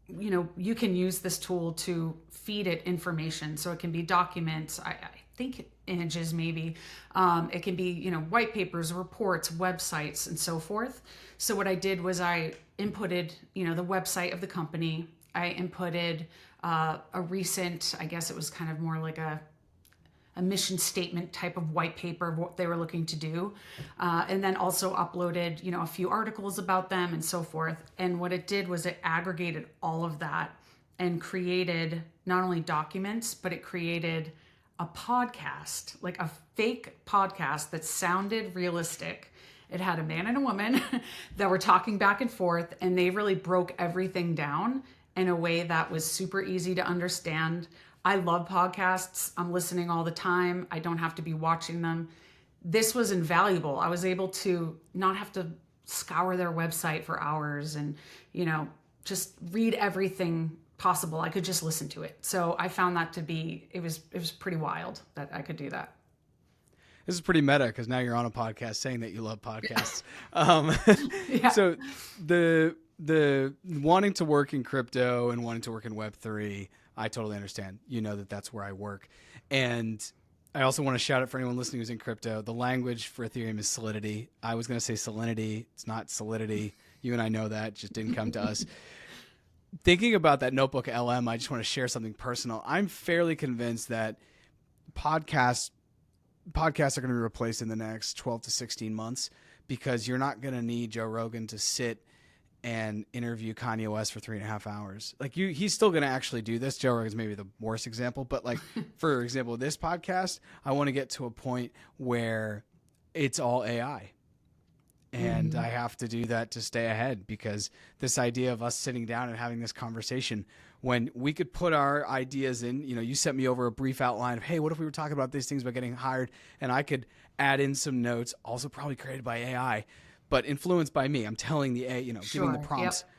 [SPEAKER 2] you can use this tool to feed it information. So it can be documents, I think images maybe. It can be, white papers, reports, websites, and so forth. So what I did was I inputted, the website of the company. I inputted a recent, I guess it was kind of more like a mission statement type of white paper of what they were looking to do. And then also uploaded, a few articles about them and so forth. And what it did was it aggregated all of that and created not only documents, but it created a podcast, like a fake podcast that sounded realistic. It had a man and a woman that were talking back and forth, and they really broke everything down in a way that was super easy to understand. I love podcasts. I'm listening all the time. I don't have to be watching them. This was invaluable. I was able to not have to scour their website for hours and, just read everything possible. I could just listen to it. So I found that to be, it was pretty wild that I could do that.
[SPEAKER 1] This is pretty meta because now you're on a podcast saying that you love podcasts.
[SPEAKER 2] Yeah.
[SPEAKER 1] So the wanting to work in crypto and wanting to work in Web3, I totally understand. That's where I work. And I also want to shout out for anyone listening who's in crypto. The language for Ethereum is Solidity. I was going to say Salinity. It's not Solidity. You and I know that. It just didn't come to us. Thinking about that Notebook LM, I just want to share something personal. I'm fairly convinced that podcasts are going to be replaced in the next 12 to 16 months because you're not going to need Joe Rogan to sit and interview Kanye West for 3.5 hours. Like he's still going to actually do this. Joe Rogan's maybe the worst example, but like, for example, this podcast, I want to get to a point where it's all AI. And I have to do that to stay ahead because this idea of us sitting down and having this conversation when we could put our ideas in, you sent me over a brief outline of, hey, what if we were talking about these things about getting hired? And I could add in some notes, also probably created by AI, but influenced by me. I'm telling the AI, giving the prompts. Yep.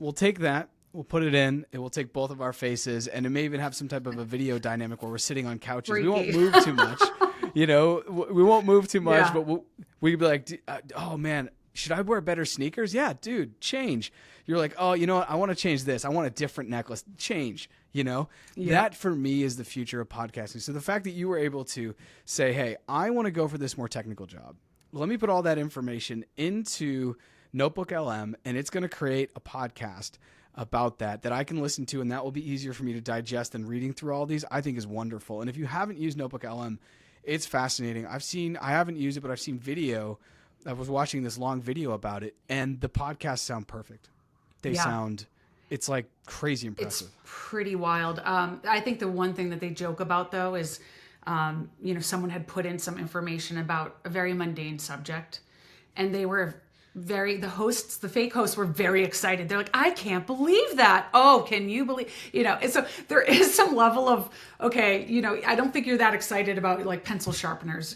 [SPEAKER 1] We'll take that. We'll put it in. It will take both of our faces. And it may even have some type of a video dynamic where we're sitting on couches.
[SPEAKER 2] Freaky.
[SPEAKER 1] We won't move too much. We won't move too much, but we'd be like, oh man, should I wear better sneakers? Yeah, dude, change. You're like, oh, you know what? I want to change this. I want a different necklace. Change, That for me is the future of podcasting. So the fact that you were able to say, hey, I want to go for this more technical job. Let me put all that information into Notebook LM, and it's going to create a podcast about that I can listen to, and that will be easier for me to digest than reading through all these, I think is wonderful. And if you haven't used Notebook LM, it's fascinating. I haven't used it, but I've seen video. I was watching this long video about it, and the podcasts sound perfect. It's like crazy impressive.
[SPEAKER 2] It's pretty wild. I think the one thing that they joke about though is, someone had put in some information about a very mundane subject, and they were the fake hosts were very excited. They're like, I can't believe that. Oh, can you believe, and so there is some level of, okay, I don't think you're that excited about like pencil sharpeners,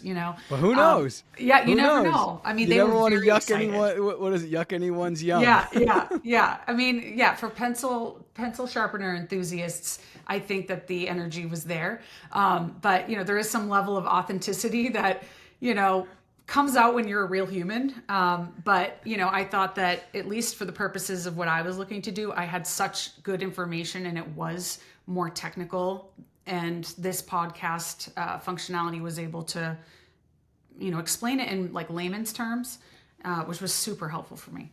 [SPEAKER 1] But who knows?
[SPEAKER 2] Yeah, you
[SPEAKER 1] Who
[SPEAKER 2] never
[SPEAKER 1] knows?
[SPEAKER 2] know. I mean,
[SPEAKER 1] You
[SPEAKER 2] they
[SPEAKER 1] never
[SPEAKER 2] were
[SPEAKER 1] want to
[SPEAKER 2] very
[SPEAKER 1] yuck
[SPEAKER 2] excited.
[SPEAKER 1] anyone. What is it? Yuck anyone's yum.
[SPEAKER 2] Yeah. I mean, yeah, for pencil sharpener enthusiasts, I think that the energy was there. But there is some level of authenticity that, comes out when you're a real human. But I thought that at least for the purposes of what I was looking to do, I had such good information and it was more technical. And this podcast functionality was able to, explain it in like layman's terms, which was super helpful for me.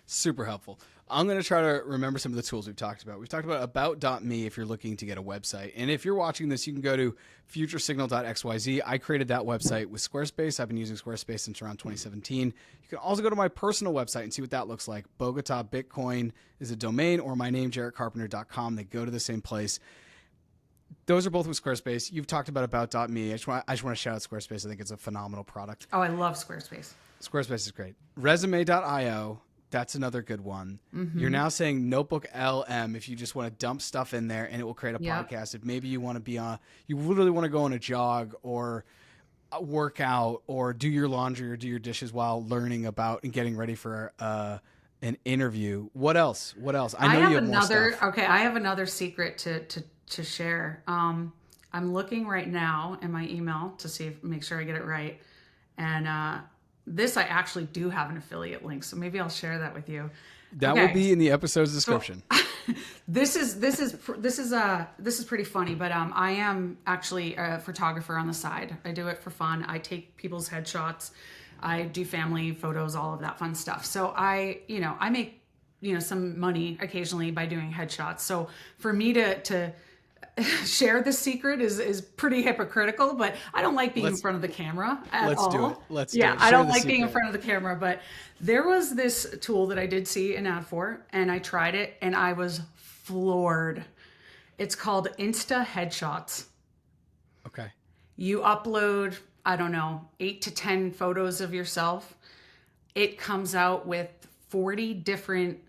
[SPEAKER 1] Super helpful. I'm going to try to remember some of the tools we've talked about. We've talked about about.me if you're looking to get a website. And if you're watching this, you can go to futuresignal.xyz. I created that website with Squarespace. I've been using Squarespace since around 2017. You can also go to my personal website and see what that looks like. Bogota Bitcoin is a domain, or my name, JarrettCarpenter.com. They go to the same place. Those are both with Squarespace. You've talked about me. I just want to shout out Squarespace. I think it's a phenomenal product.
[SPEAKER 2] Oh, I love Squarespace.
[SPEAKER 1] Squarespace is great. Resume.io. That's another good one. Mm-hmm. You're now saying NoteBookLM if you just want to dump stuff in there and it will create a podcast. If maybe you want to be you literally want to go on a jog or a workout or do your laundry or do your dishes while learning about and getting ready for an interview. What else? I know you have more stuff.
[SPEAKER 2] Okay, I have another secret to share. I'm looking right now in my email to make sure I get it right. And this, I actually do have an affiliate link, so maybe I'll share that with you.
[SPEAKER 1] That will be in the episode's description.
[SPEAKER 2] So, this is pretty funny, but I am actually a photographer on the side. I do it for fun. I take people's headshots. I do family photos, all of that fun stuff. So I make some money occasionally by doing headshots. So for me to share this secret is pretty hypocritical, but I don't like being in front of the camera at all.
[SPEAKER 1] Let's do it.
[SPEAKER 2] I don't like being in front of the camera, but there was this tool that I did see an ad for, and I tried it, and I was floored. It's called Insta Headshots.
[SPEAKER 1] Okay.
[SPEAKER 2] You upload, 8 to 10 photos of yourself. It comes out with 40 different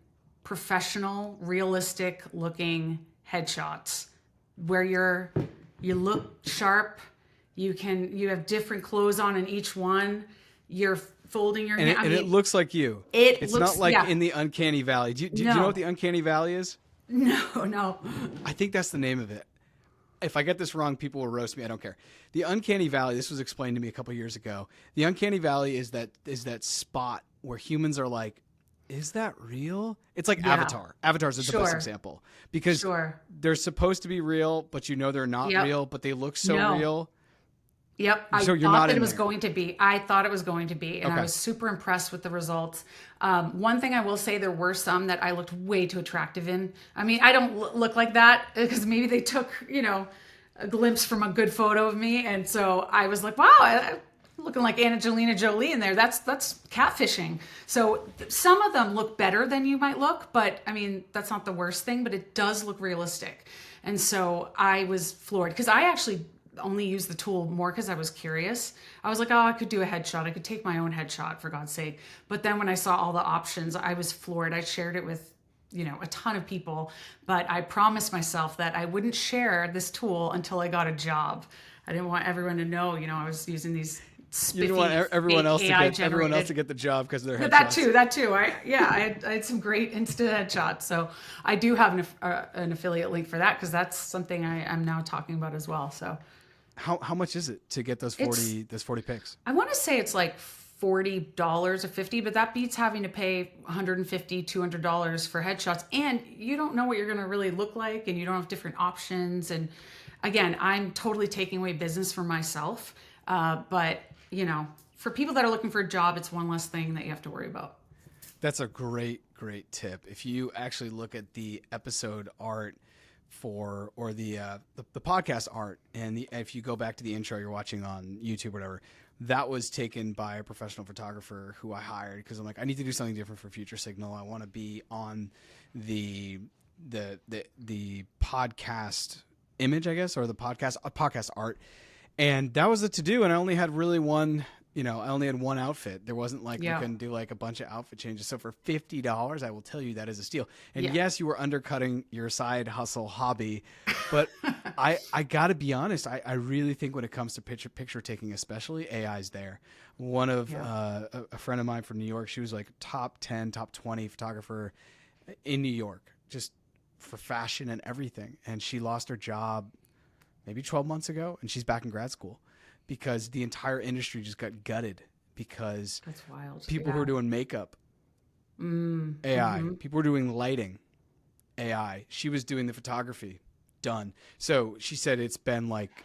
[SPEAKER 2] professional, realistic looking headshots where you look sharp. You have different clothes on in each one. You're folding your hand.
[SPEAKER 1] And it looks like you. It's not like in the uncanny valley. Do you know what the uncanny valley is?
[SPEAKER 2] No.
[SPEAKER 1] I think that's the name of it. If I get this wrong, people will roast me. I don't care. The uncanny valley, this was explained to me a couple years ago. The uncanny valley is that spot where humans are like, is that real? It's like Avatar. Avatar's the best example because they're supposed to be real, but they're not real, but they look so real.
[SPEAKER 2] Yep. I thought it was going to be. I thought it was going to be. And I was super impressed with the results. One thing I will say, there were some that I looked way too attractive in. I mean, I don't look like that because maybe they took, a glimpse from a good photo of me. And so I was like, wow, I'm looking like Angelina Jolie in there. That's catfishing. So some of them look better than you might look, but I mean, that's not the worst thing, but it does look realistic. And so I was floored because I actually only used the tool more because I was curious. I was like, I could do a headshot. I could take my own headshot, for God's sake. But then when I saw all the options, I was floored. I shared it with, a ton of people, but I promised myself that I wouldn't share this tool until I got a job. I didn't want everyone to know, I was using these spiffy,
[SPEAKER 1] you don't want everyone else to get the job because of their headshots.
[SPEAKER 2] That too. I had some great Insta headshots. So I do have an affiliate link for that because that's something I'm now talking about as well. So
[SPEAKER 1] how much is it to get those 40 pics?
[SPEAKER 2] I want to say it's like $40 or $50, but that beats having to pay $150, $200 for headshots. And you don't know what you're going to really look like, and you don't have different options. And again, I'm totally taking away business for myself. But for people that are looking for a job, it's one less thing that you have to worry about.
[SPEAKER 1] That's a great tip. If you actually look at the episode art or the podcast art, and if you go back to the intro you're watching on YouTube or whatever, that was taken by a professional photographer who I hired because I'm like, I need to do something different for Future Signal. I want to be on the podcast image, I guess, or the podcast art. And that was the to do. And I only had really one I only had one outfit. There wasn't like we
[SPEAKER 2] Yeah.
[SPEAKER 1] couldn't do like a bunch of outfit changes. So for $50, I will tell you that is a steal. And
[SPEAKER 2] Yeah.
[SPEAKER 1] yes, you were undercutting your side hustle hobby, but I got to be honest. I really think when it comes to picture taking, especially, AI is there. One of a friend of mine from New York, she was like top 10, top 20 photographer in New York, just for fashion and everything. And she lost her job maybe 12 months ago, and she's back in grad school because the entire industry just got gutted because
[SPEAKER 2] That's wild.
[SPEAKER 1] people who are doing makeup, AI, people were doing lighting, AI. She was doing the photography, done. So she said it's been like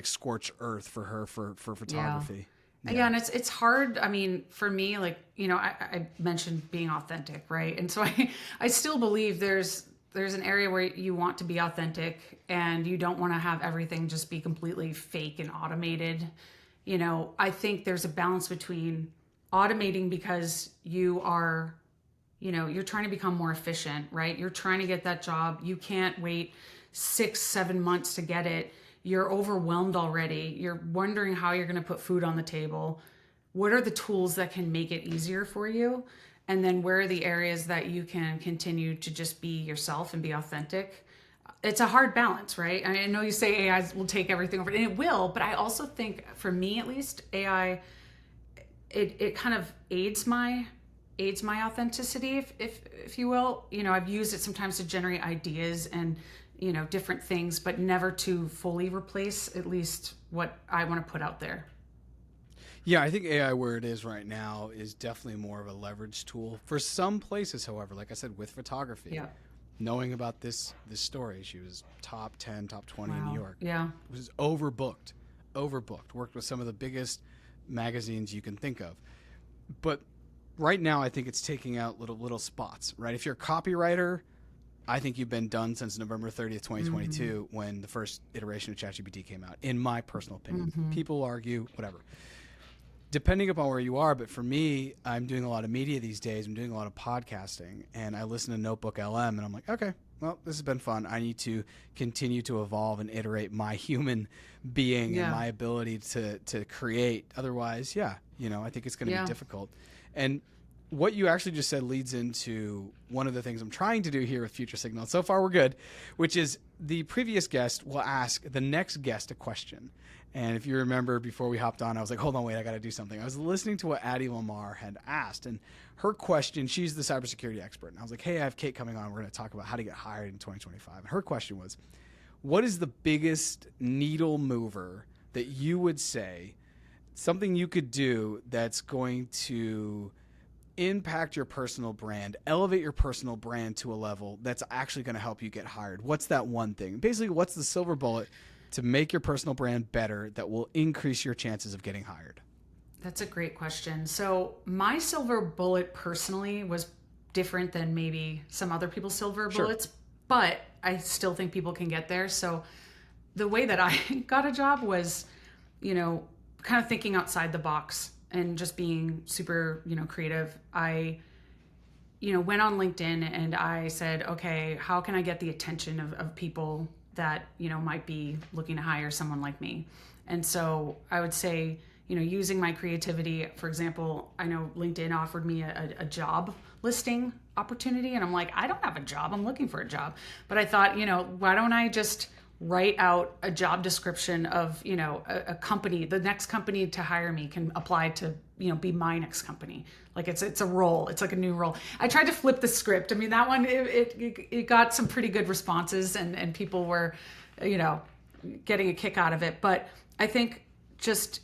[SPEAKER 1] scorched earth for her for photography.
[SPEAKER 2] Yeah, and it's hard. I mean, for me, like, I mentioned being authentic, right? And so I still believe there's an area where you want to be authentic and you don't want to have everything just be completely fake and automated. I think there's a balance between automating because you are, you're trying to become more efficient, right? You're trying to get that job. You can't wait 6-7 months to get it. You're overwhelmed already. You're wondering how you're going to put food on the table. What are the tools that can make it easier for you? And then where are the areas that you can continue to just be yourself and be authentic? It's a hard balance, right? I know you say AI will take everything over, and it will, but I also think, for me at least, AI, it kind of aids my authenticity, if you will. I've used it sometimes to generate ideas and different things, but never to fully replace at least what I want to put out there.
[SPEAKER 1] Yeah, I think AI where it is right now is definitely more of a leverage tool. For some places, however, like I said, with photography, knowing about this story, she was top 10, top 20 in New York.
[SPEAKER 2] Yeah.
[SPEAKER 1] Was overbooked, worked with some of the biggest magazines you can think of. But right now, I think it's taking out little spots, right? If you're a copywriter, I think you've been done since November 30th, 2022, when the first iteration of ChatGPT came out, in my personal opinion. People argue, whatever. Depending upon where you are, but for me, I'm doing a lot of media these days. I'm doing a lot of podcasting, and I listen to NoteBookLM, and I'm like, okay, well, this has been fun. I need to continue to evolve and iterate my human being and my ability to create. Otherwise, I think it's going to be difficult. And what you actually just said leads into one of the things I'm trying to do here with Future Signal. So far, we're good, which is the previous guest will ask the next guest a question. And if you remember, before we hopped on, I was like, hold on, wait, I got to do something. I was listening to what Addie Lamar had asked, and her question, she's the cybersecurity expert. And I was like, hey, I have Kate coming on. We're going to talk about how to get hired in 2025. And her question was, what is the biggest needle mover that you would say, something you could do that's going to impact your personal brand, elevate your personal brand to a level that's actually going to help you get hired? What's that one thing? Basically, what's the silver bullet to make your personal brand better that will increase your chances of getting hired?
[SPEAKER 2] That's a great question. So my silver bullet personally was different than maybe some other people's silver bullets, but I still think people can get there. So the way that I got a job was, kind of thinking outside the box and just being super, creative. I, went on LinkedIn and I said, okay, how can I get the attention of people that, might be looking to hire someone like me? And so I would say, using my creativity, for example, I know LinkedIn offered me a job listing opportunity, and I'm like, I don't have a job, I'm looking for a job. But I thought, why don't I just write out a job description of, a company, the next company to hire me can apply to, be my next company. Like it's a role. It's like a new role. I tried to flip the script. I mean, that one, it got some pretty good responses and people were, getting a kick out of it. But I think just,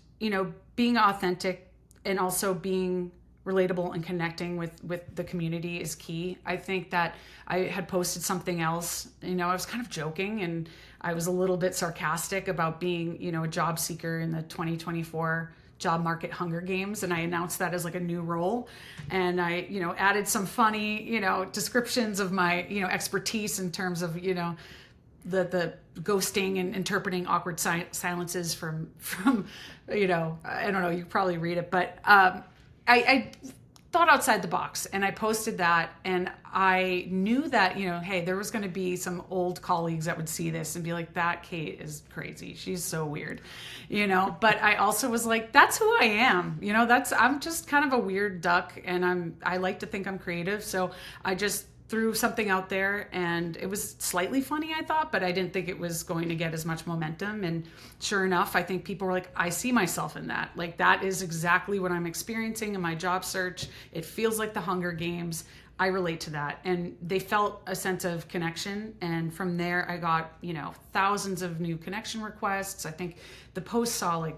[SPEAKER 2] being authentic and also being relatable and connecting with the community is key. I think that I had posted something else, I was kind of joking and I was a little bit sarcastic about being, a job seeker in the 2024 job market Hunger Games. And I announced that as like a new role. And I, added some funny, descriptions of my, expertise in terms of, the ghosting and interpreting awkward silences from, I don't know, you probably read it, but, I thought outside the box, and I posted that, and I knew that, hey, there was going to be some old colleagues that would see this and be like, that Kate is crazy. She's so weird, but I also was like, that's who I am. I'm just kind of a weird duck, and I like to think I'm creative. So I just threw something out there, and it was slightly funny, I thought, but I didn't think it was going to get as much momentum. And sure enough, I think people were like, I see myself in that. Like, that is exactly what I'm experiencing in my job search. It feels like the Hunger Games. I relate to that. And they felt a sense of connection. And from there, I got, thousands of new connection requests. I think the post saw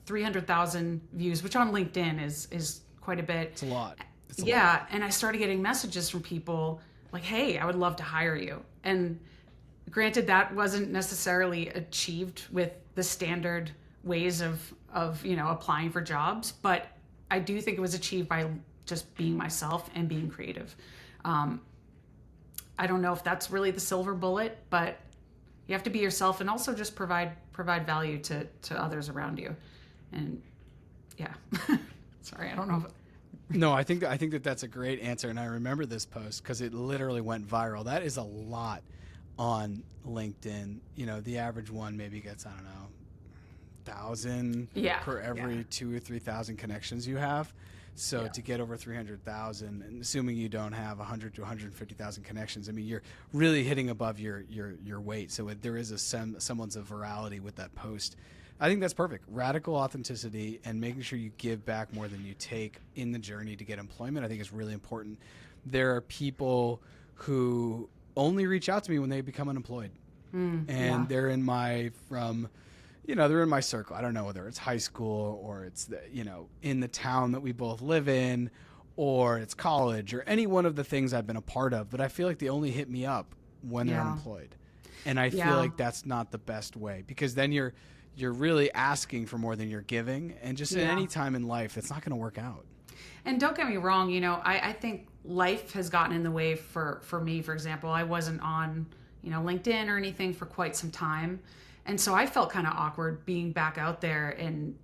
[SPEAKER 2] 300,000 views, which on LinkedIn is quite a bit.
[SPEAKER 1] It's a lot.
[SPEAKER 2] Yeah. And I started getting messages from people like, hey, I would love to hire you. And granted, that wasn't necessarily achieved with the standard ways of applying for jobs, but I do think it was achieved by just being myself and being creative. I don't know if that's really the silver bullet, but you have to be yourself and also just provide value to others around you. And yeah, sorry, I don't know if...
[SPEAKER 1] No, I think that that's a great answer, and I remember this post because it literally went viral. That is a lot on LinkedIn. The average one maybe gets, I don't know, 1,000 per every 2,000 or 3,000 connections you have. So to get over 300,000, and assuming you don't have 100 to 150,000 connections, I mean, you're really hitting above your weight. So there is a semblance of virality with that post. I think that's perfect. Radical authenticity and making sure you give back more than you take in the journey to get employment, I think is really important. There are people who only reach out to me when they become unemployed. They're in my they're in my circle. I don't know whether it's high school or it's in the town that we both live in, or it's college or any one of the things I've been a part of, but I feel like they only hit me up when they're unemployed. And I feel like that's not the best way, because then you're really asking for more than you're giving. And just at any time in life, it's not going to work out.
[SPEAKER 2] And don't get me wrong, I think life has gotten in the way for me. For example, I wasn't on, LinkedIn or anything for quite some time. And so I felt kind of awkward being back out there, and,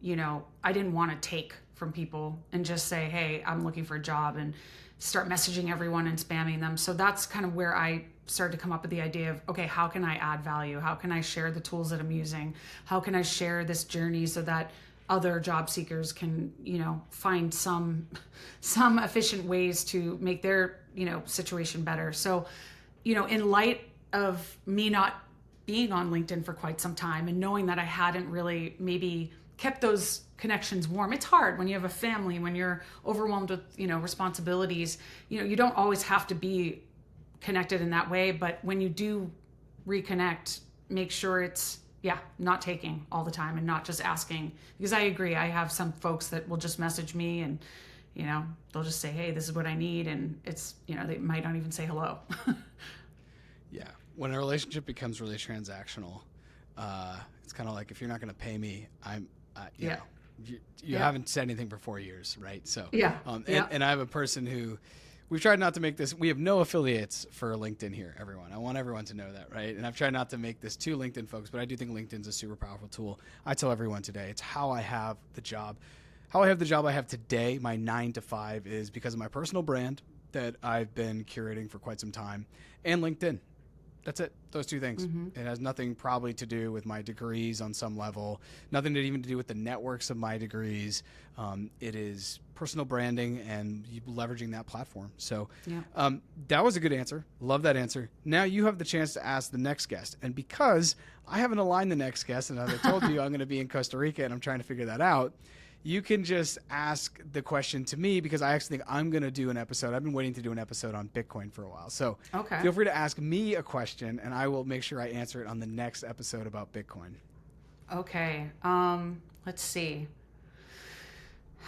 [SPEAKER 2] I didn't want to take from people and just say, hey, I'm looking for a job, and start messaging everyone and spamming them. So that's kind of where I started to come up with the idea of, okay, how can I add value? How can I share the tools that I'm using? How can I share this journey so that other job seekers can, find some efficient ways to make their, situation better? So, in light of me not being on LinkedIn for quite some time and knowing that I hadn't really maybe kept those connections warm. It's hard when you have a family, when you're overwhelmed with, responsibilities. You don't always have to be connected in that way, but when you do reconnect, make sure it's not taking all the time and not just asking. Because I agree, I have some folks that will just message me and they'll just say, hey, this is what I need, and it's they might not even say hello.
[SPEAKER 1] When a relationship becomes really transactional, it's kind of like, if you're not going to pay me, you haven't said anything for 4 years, right? So and I have a person who, we've tried not to make this, we have no affiliates for LinkedIn here, everyone. I want everyone to know that, right? And I've tried not to make this to LinkedIn folks, but I do think LinkedIn's a super powerful tool. I tell everyone today, it's how I have the job. How I have the job I have today, my 9 to 5, is because of my personal brand that I've been curating for quite some time, and LinkedIn. That's it. Those two things. It has nothing probably to do with my degrees on some level, nothing to even to do with the networks of my degrees. It is personal branding and leveraging that platform. So that was a good answer. Love that answer. Now you have the chance to ask the next guest. And because I haven't aligned the next guest, and as I told you, I'm going to be in Costa Rica and I'm trying to figure that out, you can just ask the question to me, because I actually think I'm going to do an episode. I've been waiting to do an episode on Bitcoin for a while. So feel free to ask me a question, and I will make sure I answer it on the next episode about Bitcoin.
[SPEAKER 2] Okay. Let's see.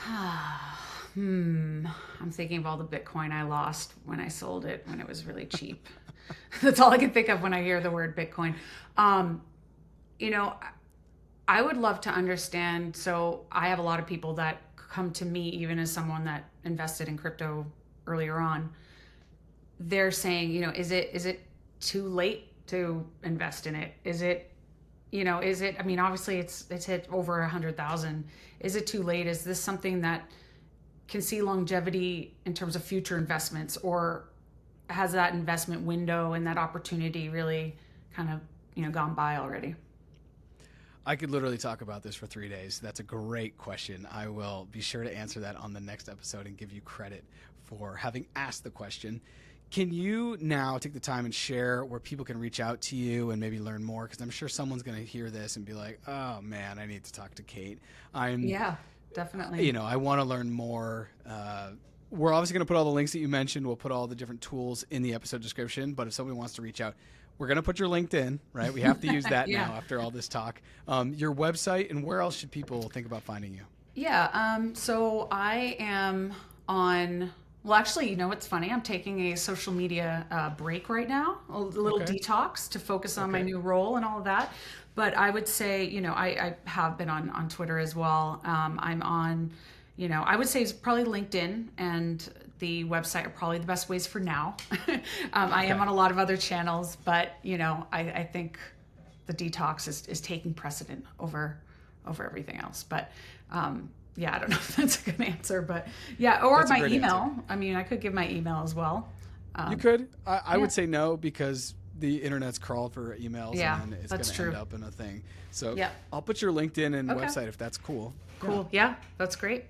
[SPEAKER 2] I'm thinking of all the Bitcoin I lost when I sold it when it was really cheap. That's all I can think of when I hear the word Bitcoin. I would love to understand. So I have a lot of people that come to me, even as someone that invested in crypto earlier on. They're saying, is it too late to invest in it? Is it, I mean, obviously it's hit over 100,000. Is it too late? Is this something that can see longevity in terms of future investments, or has that investment window and that opportunity really kind of, gone by already?
[SPEAKER 1] I could literally talk about this for 3 days. That's a great question. I will be sure to answer that on the next episode and give you credit for having asked the question. Can you now take the time and share where people can reach out to you and maybe learn more? Because I'm sure someone's going to hear this and be like, oh man, I need to talk to Kate.
[SPEAKER 2] Yeah, definitely.
[SPEAKER 1] I want to learn more. We're obviously going to put all the links that you mentioned. We'll put all the different tools in the episode description. But if somebody wants to reach out, we're going to put your LinkedIn, right? We have to use that
[SPEAKER 2] Yeah.
[SPEAKER 1] now after all this talk. Your website, and where else should people think about finding you?
[SPEAKER 2] Yeah. So I am on. Well, actually, what's funny? I'm taking a social media break right now, a little
[SPEAKER 1] Okay.
[SPEAKER 2] detox to focus on my
[SPEAKER 1] Okay.
[SPEAKER 2] new role and all of that. But I would say, I have been on Twitter as well. I'm on, I would say it's probably LinkedIn and the website are probably the best ways for now. I am on a lot of other channels, but, I think the detox is taking precedent over everything else. But yeah, I don't know if that's a good answer, but yeah, or
[SPEAKER 1] That's a
[SPEAKER 2] my
[SPEAKER 1] great
[SPEAKER 2] email.
[SPEAKER 1] answer.
[SPEAKER 2] I mean, I could give my email as well.
[SPEAKER 1] You could. I
[SPEAKER 2] yeah.
[SPEAKER 1] would say no, because the internet's crawled for emails,
[SPEAKER 2] Yeah,
[SPEAKER 1] and it's
[SPEAKER 2] that's
[SPEAKER 1] going to
[SPEAKER 2] true.
[SPEAKER 1] end up in a thing. So
[SPEAKER 2] Yeah.
[SPEAKER 1] I'll put your LinkedIn and
[SPEAKER 2] Okay.
[SPEAKER 1] website if that's cool.
[SPEAKER 2] Cool. Yeah, that's great.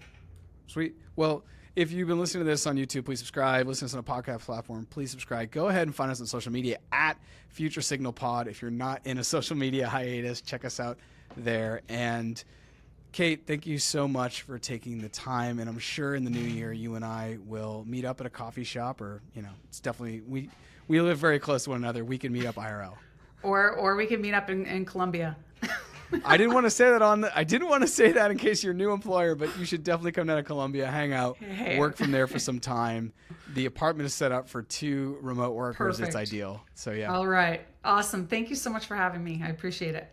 [SPEAKER 1] Sweet. Well, if you've been listening to this on YouTube, please subscribe. Listen to us on a podcast platform, please subscribe. Go ahead and find us on social media at Future Signal Pod. If you're not in a social media hiatus, check us out there. And Kate, thank you so much for taking the time. And I'm sure in the new year, you and I will meet up at a coffee shop, or, it's definitely, we live very close to one another. We can meet up IRL.
[SPEAKER 2] Or we could meet up in Colombia.
[SPEAKER 1] I didn't want to say that I didn't want to say that in case you're a new employer, but you should definitely come down to Colombia, hang out,
[SPEAKER 2] Hey.
[SPEAKER 1] work from there for some time. The apartment is set up for 2 remote workers.
[SPEAKER 2] Perfect.
[SPEAKER 1] It's ideal. So yeah.
[SPEAKER 2] All right. Awesome. Thank you so much for having me. I appreciate it.